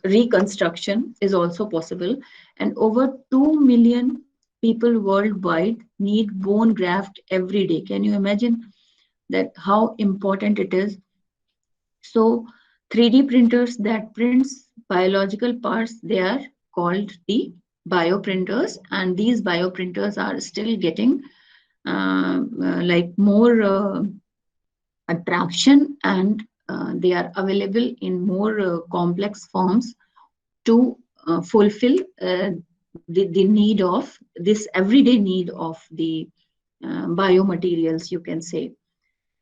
Speaker 2: reconstruction is also possible. And over 2 million people worldwide need bone graft every day. Can you imagine that how important it is? So 3D printers that prints biological parts, they are called the bioprinters, and these bioprinters are still getting like more attraction, and they are available in more complex forms to fulfill the need of this everyday need of the biomaterials, you can say.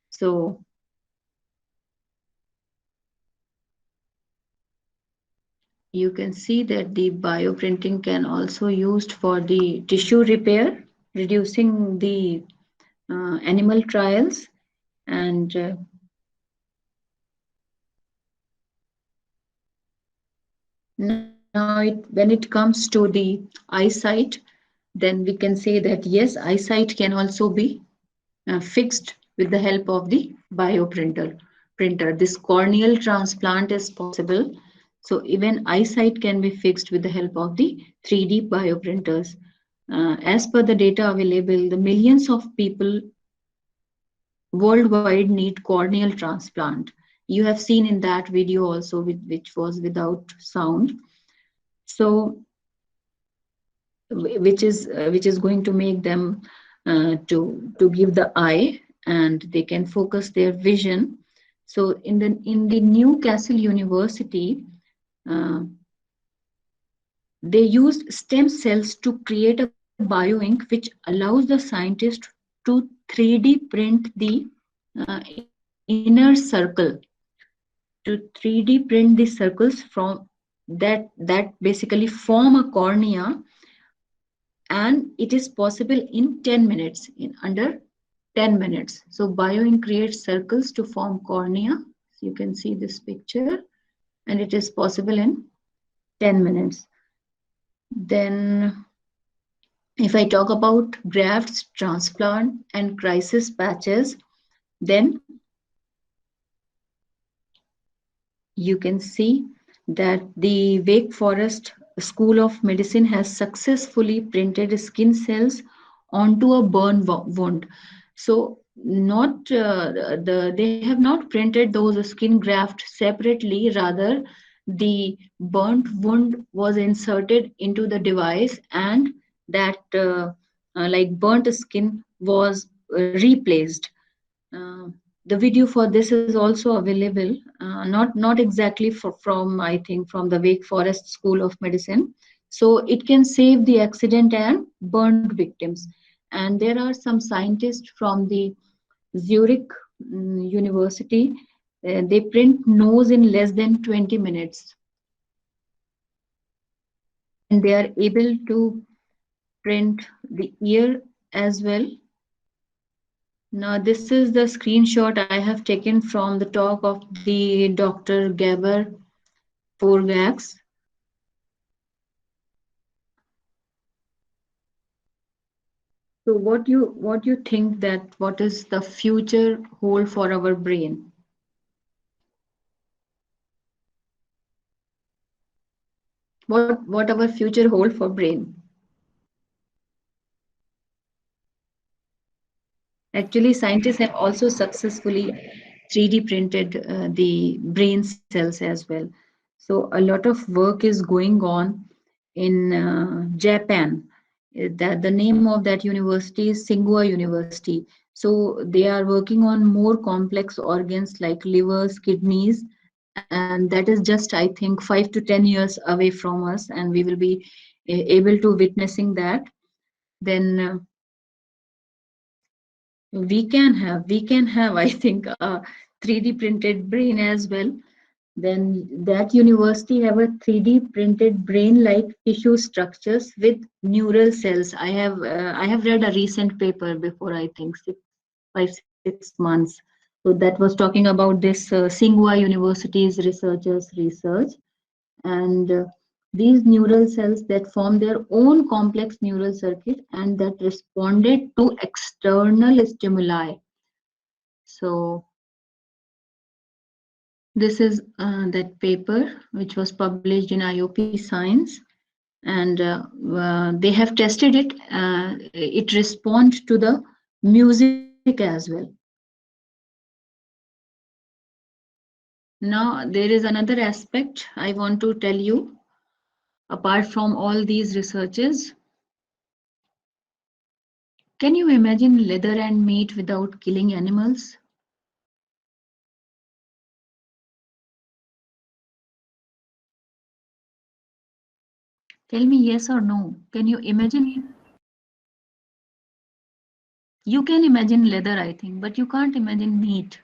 Speaker 2: So you can see that the bioprinting can also used for the tissue repair, reducing the animal trials, and now when it comes to the eyesight, then we can say that yes, eyesight can also be fixed with the help of the printer. This corneal transplant is possible. So even eyesight can be fixed with the help of the 3D bioprinters. As per the data available, the millions of people worldwide need corneal transplant. You have seen in that video also, which was without sound. So which is going to make them to give the eye, and they can focus their vision. So in the Newcastle University, they used stem cells to create a bioink which allows the scientist to 3D print the inner circle, to 3D print the circles from that basically form a cornea, and it is possible in 10 minutes, in under 10 minutes. So bioink creates circles to form cornea. So you can see this picture, and it is possible in 10 minutes. Then if I talk about grafts, transplant, and crisis patches, then you can see that the Wake Forest School of Medicine has successfully printed skin cells onto a burn wound. So not they have not printed those skin grafts separately, rather the burnt wound was inserted into the device, and that like burnt skin was replaced. The video for this is also available, not exactly from I think from the Wake Forest School of Medicine. So it can save the accident and burnt victims. And there are some scientists from the Zurich University. They print nose in less than 20 minutes. And they are able to print the ear as well. Now, this is the screenshot I have taken from the talk of the Dr. Gabor Forgax. So what you think that what is the future hold for our brain? What our future hold for brain? Actually, scientists have also successfully 3D printed the brain cells as well. So a lot of work is going on in Japan. The name of that university is Tsinghua University. So they are working on more complex organs like livers, kidneys, and that is just, I think, 5 to 10 years away from us, and we will be able to witnessing that. Then we can have I think a 3D printed brain as well. Then that university have a 3D printed brain like tissue structures with neural cells. I have read a recent paper before, I think 5-6 months. So that was talking about this Tsinghua University's researchers research, and these neural cells that form their own complex neural circuit and that responded to external stimuli. So this is that paper which was published in IOP Science, and they have tested it. It responds to the music as well. Now, there is another aspect I want to tell you. Apart from all these researches, can you imagine leather and meat without killing animals? Tell me yes or no. Can you imagine? You can imagine leather, I think, but you can't imagine meat.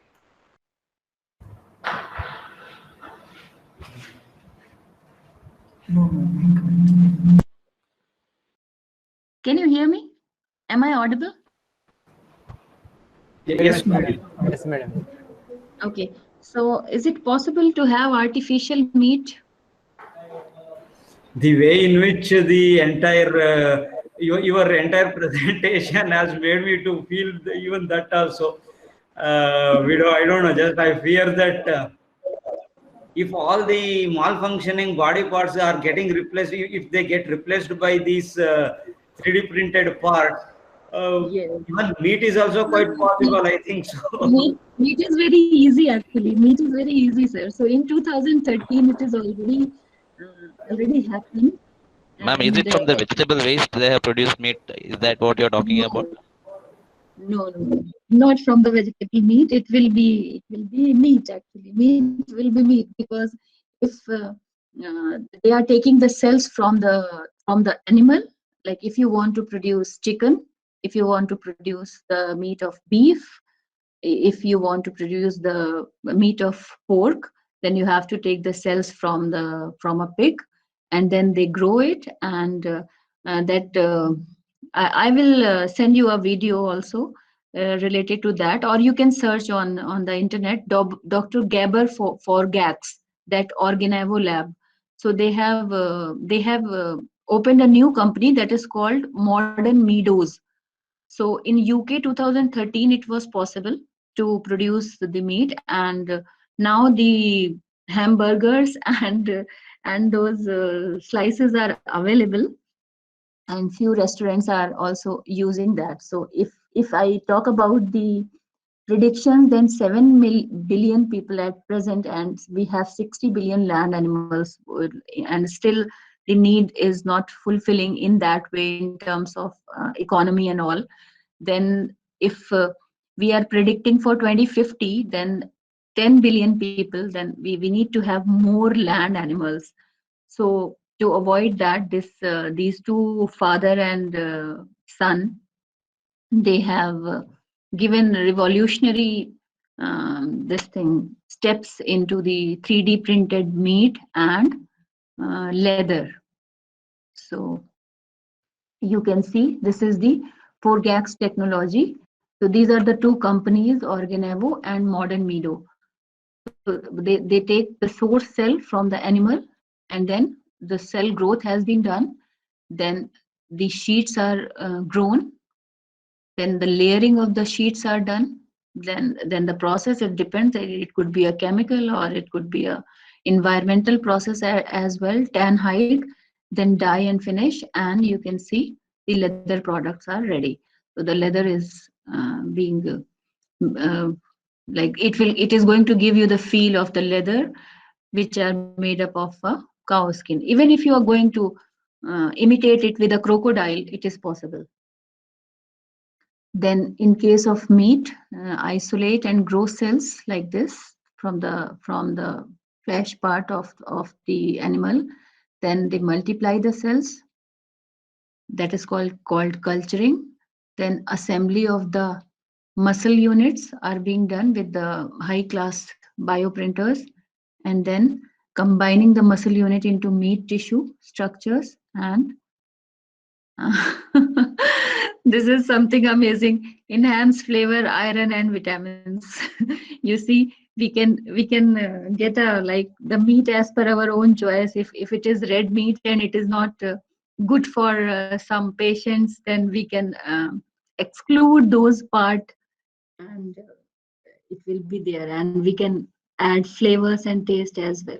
Speaker 4: No.
Speaker 2: Can you hear me? Am I audible?
Speaker 5: Yes, madam.
Speaker 1: Yes, madam.
Speaker 2: Okay. So is it possible to have artificial meat?
Speaker 5: The way in which the entire your entire presentation has made me to feel even that also. I don't know. Just I fear that if all the malfunctioning body parts are getting replaced, if they get replaced by these 3D printed parts,
Speaker 2: Yes.
Speaker 5: even meat is also quite possible. I think so.
Speaker 2: Meat is very easy actually. Meat is very easy, sir. So in 2013, it is already happening.
Speaker 6: Ma'am, is it from the vegetable waste they have produced meat? Is that what you're talking about?
Speaker 2: No, not from the vegetable meat. It will be meat actually. Meat will be meat because if they are taking the cells from the animal, like if you want to produce chicken, if you want to produce the meat of beef, if you want to produce the meat of pork, then you have to take the cells from a pig, and then they grow it, and I will send you a video also related to that, or you can search on the internet Dr. Gaber for Gax, that Organevo lab. So they have opened a new company that is called Modern Meadows. So in UK 2013 it was possible to produce the meat, and now the hamburgers and those slices are available, and few restaurants are also using that. So if I talk about the predictions, then 7 billion people at present, and we have 60 billion land animals, and still the need is not fulfilling in that way in terms of economy and all. Then if we are predicting for 2050, then 10 billion people, then we need to have more land animals. So to avoid that, these two father and son, they have given revolutionary steps into the 3D printed meat and leather. So you can see this is the Forgax technology. So these are the two companies, Organevo and Modern Meadow. So they take the source cell from the animal, and then the cell growth has been done. Then the sheets are grown. Then the layering of the sheets are done. Then the process, it depends. It could be a chemical or it could be a environmental process as well. Tan hide, then dye and finish, and you can see the leather products are ready. So the leather is being like it is going to give you the feel of the leather, which are made up of a cow skin. Even if you are going to imitate it with a crocodile, it is possible. Then in case of meat, isolate and grow cells like this from the flesh part of the animal. Then they multiply the cells. That is called culturing. Then assembly of the muscle units are being done with the high class bioprinters, and then combining the muscle unit into meat tissue structures, and this is something amazing. Enhance flavor, iron and vitamins. You see, we can get like the meat as per our own choice. If it is red meat and it is not good for some patients, then we can exclude those part, and it will be there, and we can add flavors and taste as well.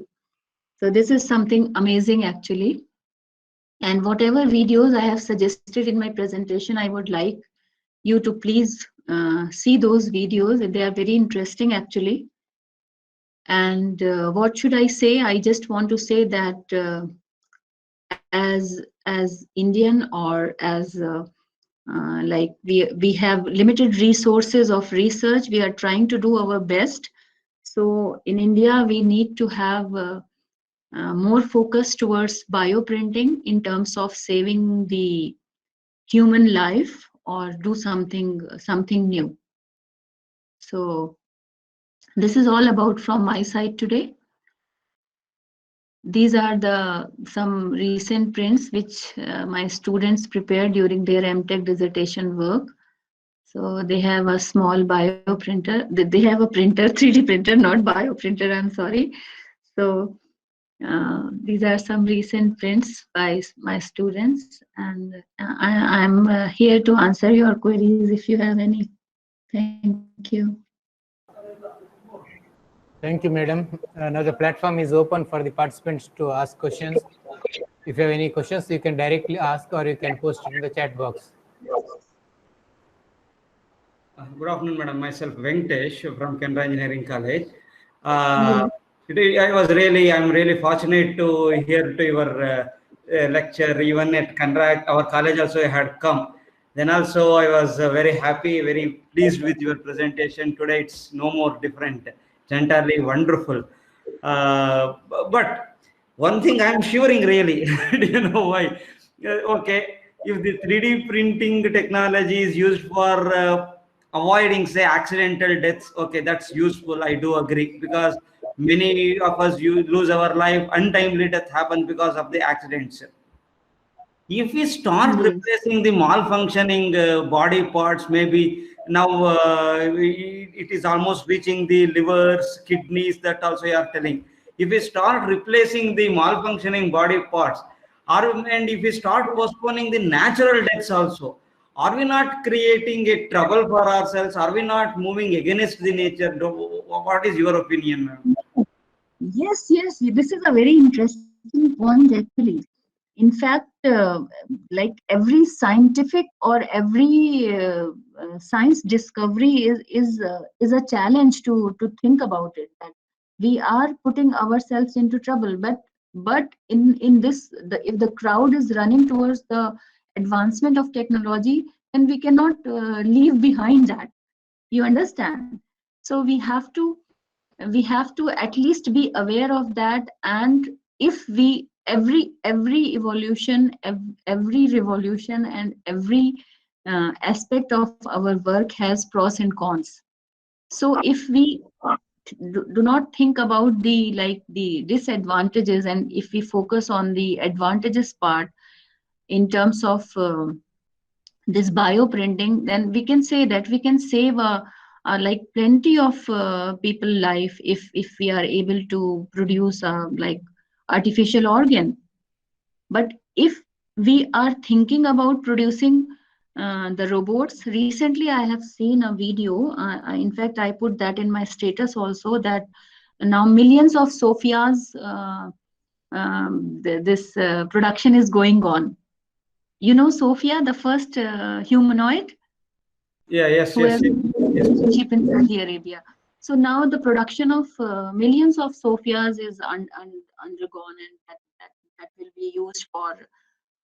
Speaker 2: So this is something amazing actually. And whatever videos I have suggested in my presentation, I would like you to please see those videos. They are very interesting actually. And what should I say? I just want to say that as Indian, or as like we have limited resources of research, we are trying to do our best. So in India, we need to have more focus towards bioprinting in terms of saving the human life, or do something new. So this is all about from my side today. These are some recent prints which my students prepared during their MTech dissertation work. So they have a small bio printer. They have a printer, 3D printer, not bio printer, I'm sorry. So these are some recent prints by my students, and I'm here to answer your queries if you have any. Thank you.
Speaker 1: Thank you, madam. Now the platform is open for the participants to ask questions. If you have any questions, you can directly ask, or you can post it in the chat box.
Speaker 5: Good afternoon, madam. Myself, Venkatesh from Canara Engineering College.
Speaker 2: Yes.
Speaker 5: Today, I'm really fortunate to hear to your lecture. Even at Canara, our college also had come. Then also, I was very happy, very pleased with your presentation. Today, it's no more different. It's entirely wonderful. But one thing I'm shivering really. Do you know why? Okay, if the 3D printing technology is used for avoiding, say, accidental deaths, okay, that's useful. I do agree, because many of us lose our life, untimely death happen because of the accidents. If we start replacing the malfunctioning body parts, maybe now it is almost reaching the livers, kidneys, that also you are telling. If we start replacing the malfunctioning body parts, and if we start postponing the natural deaths also, are we not creating a trouble for ourselves? Are we not moving against the nature? What is your opinion, ma'am?
Speaker 2: Yes, yes, this is a very interesting point actually. In fact, like every scientific or every science discovery is a challenge to think about it. That we are putting ourselves into trouble, but in this, if the crowd is running towards the advancement of technology, then we cannot leave behind that. You understand? So we have to at least be aware of that. And if we every evolution, every revolution, and every aspect of our work has pros and cons. So if we do not think about the disadvantages, and if we focus on the advantages part in terms of this bioprinting, then we can say that we can save like plenty of people life if we are able to produce like artificial organ. But if we are thinking about producing the robots, recently I have seen a video. In fact, I put that in my status also, that now millions of Sophias, this production is going on. You know Sophia, the first humanoid?
Speaker 5: Yeah, yes,
Speaker 2: who
Speaker 5: yes,
Speaker 2: has
Speaker 5: yes, yes.
Speaker 2: cheap in Saudi Arabia. So now the production of millions of Sophias is undergone, and that will be used for,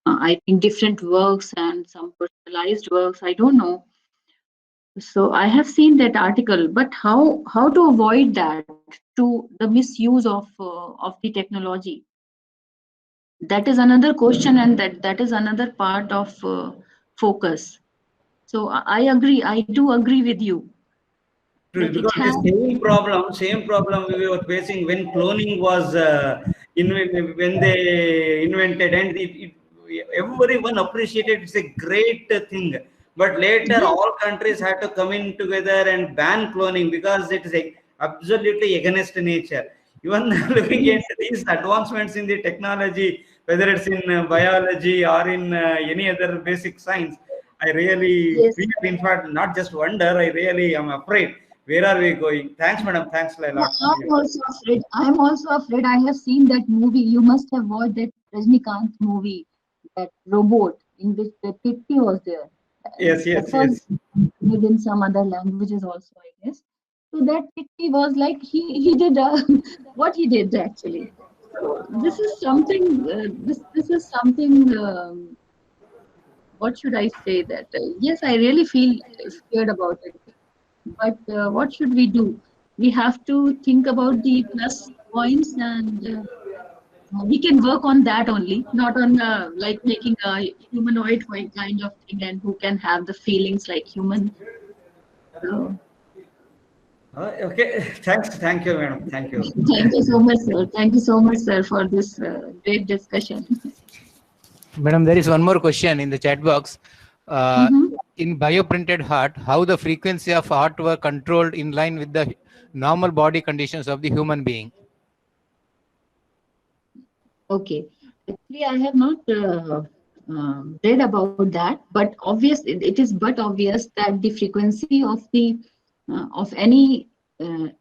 Speaker 2: I think, different works and some personalized works. I don't know. So I have seen that article, but how to avoid that, to the misuse of the technology? That is another question, and that is another part of focus. So I agree. I do agree with you.
Speaker 5: True,
Speaker 2: That it
Speaker 5: because
Speaker 2: has.
Speaker 5: the same problem we were facing when cloning was when they invented, and everyone appreciated, it's a great thing. But later, all countries had to come in together and ban cloning because it is absolutely against nature. Even looking at these advancements in the technology, whether it's in biology or in any other basic science, I really
Speaker 2: Yes.
Speaker 5: feel, in fact, not just wonder, I really am afraid. Where are we going? Thanks, madam. Thanks a lot.
Speaker 2: I'm also afraid. I'm also afraid. I have seen that movie. You must have watched that Rajnikant movie, that robot, in which the Kitty was there.
Speaker 5: Yes, yes,
Speaker 2: That was
Speaker 5: yes.
Speaker 2: within some other languages also, I guess. So that kidney was like he did what he did actually. So this is something. This is something. What should I say? That yes, I really feel scared about it. But what should we do? We have to think about the plus points, and we can work on that only, not on like making a humanoid kind of thing, and who can have the feelings like human. So,
Speaker 5: Okay, thank you, madam. Thank you.
Speaker 2: thank you so much, sir. Thank you so much, sir, for this great discussion.
Speaker 1: Madam, there is one more question in the chat box. In bioprinted heart, how the frequency of heart were controlled in line with the normal body conditions of the human being?
Speaker 2: Okay. Actually, I have not read about that, but it is but obvious that the frequency of any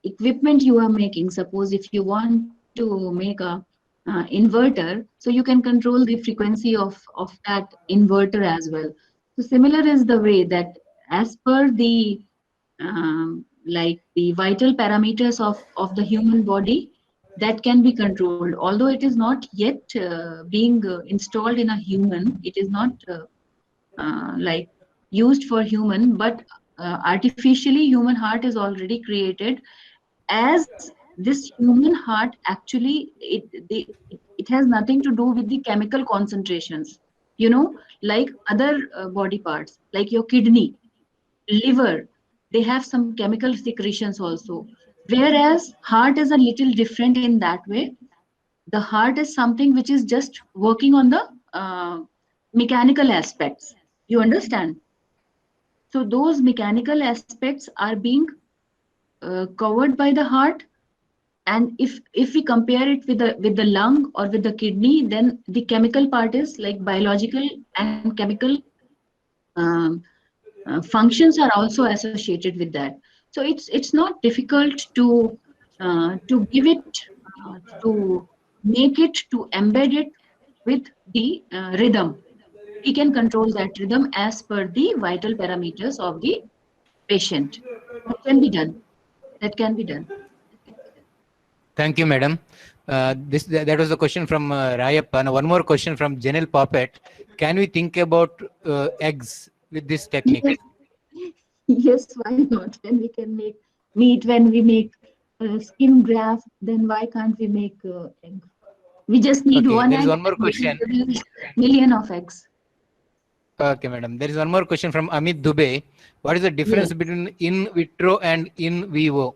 Speaker 2: equipment you are making, suppose if you want to make a inverter, so you can control the frequency of that inverter as well. So similar is the way that as per the like the vital parameters of the human body, that can be controlled, although it is not yet being installed in a human. It is not like used for human, but artificially human heart is already created. As this human heart actually, it has nothing to do with the chemical concentrations, like other body parts, like your kidney, liver, they have some chemical secretions also, whereas heart is a little different in that way. The heart is something which is just working on the mechanical aspects, you understand. So those mechanical aspects are being covered by the heart, and if we compare it with the lung or with the kidney, then the chemical part is like biological and chemical um, functions are also associated with that. So it's not difficult to give it to make it, to embed it with the rhythm. We can control that rhythm as per the vital parameters of the patient. That can be done. That can be done.
Speaker 1: Thank you, madam. That was a question from Rayappa. Now, one more question from Janelle Poppet. Can we think about eggs with this technique?
Speaker 2: Yes, why not? When we can make meat, when we make skin graft, then why can't we make egg? We just need one
Speaker 1: there is
Speaker 2: egg.
Speaker 1: one more question.
Speaker 2: Million of eggs.
Speaker 1: Okay, madam. There is one more question from Amit Dubey. What is the difference between in vitro and in vivo?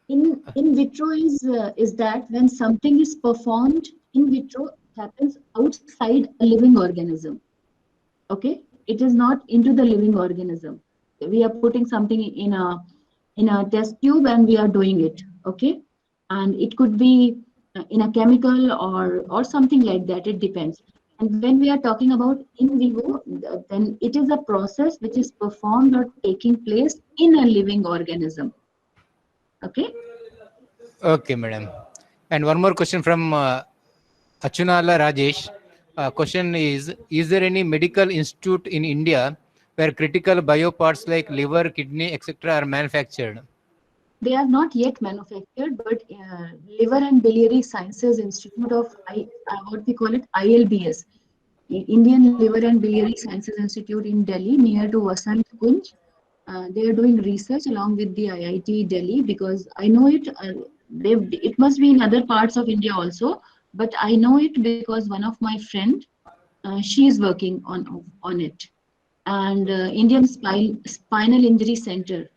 Speaker 2: In vitro is that when something is performed in vitro, it happens outside a living organism. Okay, it is not into the living organism. We are putting something in a test tube and we are doing it. Okay, and it could be in a chemical or something like that. It depends. And when we are talking about in vivo, then it is a process which is performed or taking place in a living organism. Okay.
Speaker 1: Okay, madam. And one more question from Achunala Rajesh. Question is there any medical institute in India where critical bioparts like liver, kidney, etc. are manufactured?
Speaker 2: They are not yet manufactured, but Liver and Biliary Sciences Institute of what we call it ILBS, Indian Liver and Biliary Sciences Institute in Delhi, near to Vasant Kunj. They are doing research along with the IIT Delhi, because I know it. It must be in other parts of India also, but I know it because one of my friend, she is working on it. And Indian Spinal Injury Center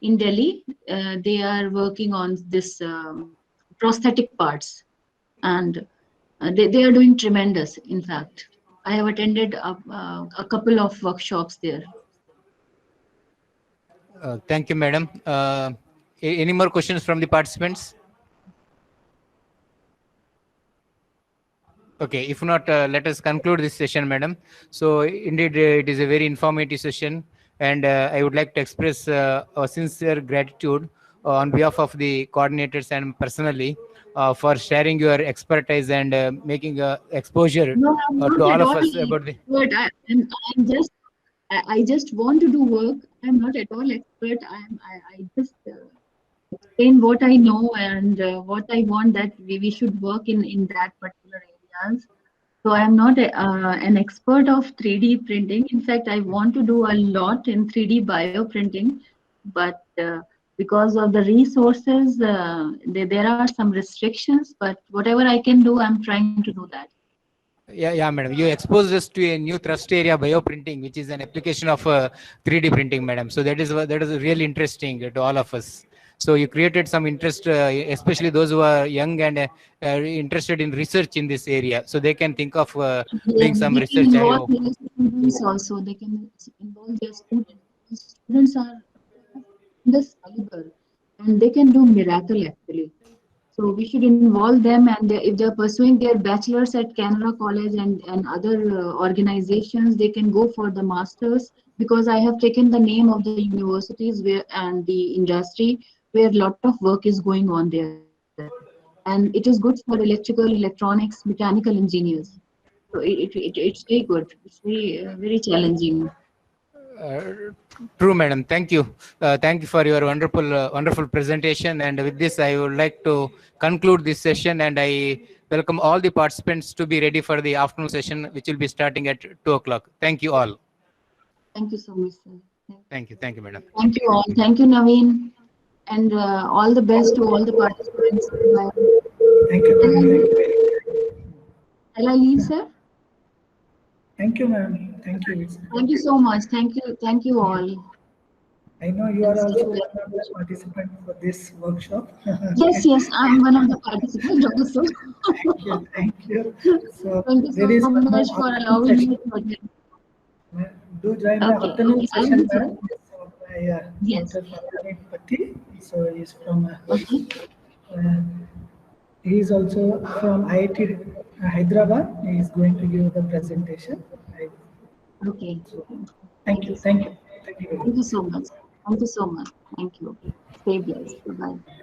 Speaker 2: in Delhi, they are working on this prosthetic parts, and they are doing tremendous. In fact, I have attended a couple of workshops there.
Speaker 1: Thank you, madam. Any more questions from the participants? Okay, if not, let us conclude this session, madam. So indeed, it is a very informative session, and I would like to express a sincere gratitude on behalf of the coordinators and personally for sharing your expertise and making exposure to all of us about the.
Speaker 2: But I just want to do work, I'm not at all expert. I just explain what I know and what I want that we should work in that particular areas. So I am not an expert of 3D printing. In fact, I want to do a lot in 3D bioprinting, but because of the resources, there are some restrictions. But whatever I can do, I'm trying to do that.
Speaker 1: Yeah, madam. You exposed us to a new thrust area bioprinting, which is an application of 3D printing, madam. So that is really interesting to all of us. So you created some interest, especially those who are young and interested in research in this area. So they can think of doing some
Speaker 2: They
Speaker 1: research.
Speaker 2: can
Speaker 1: I
Speaker 2: involve
Speaker 1: hope.
Speaker 2: their students also. They can involve their students. Students are this caliber, and they can do miracle actually. So we should involve them, and if they're pursuing their bachelor's at Canara College and other organizations, they can go for the masters, because I have taken the name of the universities where and the industry where a lot of work is going on there, and it is good for electrical, electronics, mechanical engineers. So it's very good. It's very challenging.
Speaker 1: True, madam. Thank you. Thank you for your wonderful presentation. And with this, I would like to conclude this session, and I welcome all the participants to be ready for the afternoon session, which will be starting at 2 o'clock. Thank you all.
Speaker 2: Thank you so much, sir.
Speaker 1: Thank you, madam.
Speaker 2: Thank you all. Thank you, Naveen. And all the best to all the participants. Bye.
Speaker 4: Thank you, ma'am. Thank you very much.
Speaker 2: Shall I leave, sir?
Speaker 4: Thank you, ma'am. Thank you.
Speaker 2: Thank you so much. Thank you all.
Speaker 4: I know you are also one of the participants for this workshop.
Speaker 2: Yes, I'm one of the participants also.
Speaker 4: Thank you. So
Speaker 2: Thank you
Speaker 4: there
Speaker 2: so
Speaker 4: is one
Speaker 2: much
Speaker 4: more
Speaker 2: for
Speaker 4: afternoon
Speaker 2: allowing me
Speaker 4: session.
Speaker 2: to attend.
Speaker 4: Do join the
Speaker 2: Okay,
Speaker 4: afternoon
Speaker 2: okay, I
Speaker 4: session,
Speaker 2: will
Speaker 4: ma'am. So
Speaker 2: Yes.
Speaker 4: Dr. Prathanik Patti. So he's from
Speaker 2: Okay.
Speaker 4: he is also from IIT Hyderabad. He is going to give the presentation.
Speaker 2: Okay.
Speaker 4: Thank you. Thank you. Thank you.
Speaker 2: Thank you so much. Thank you so much. Thank you. Stay blessed. Bye-bye.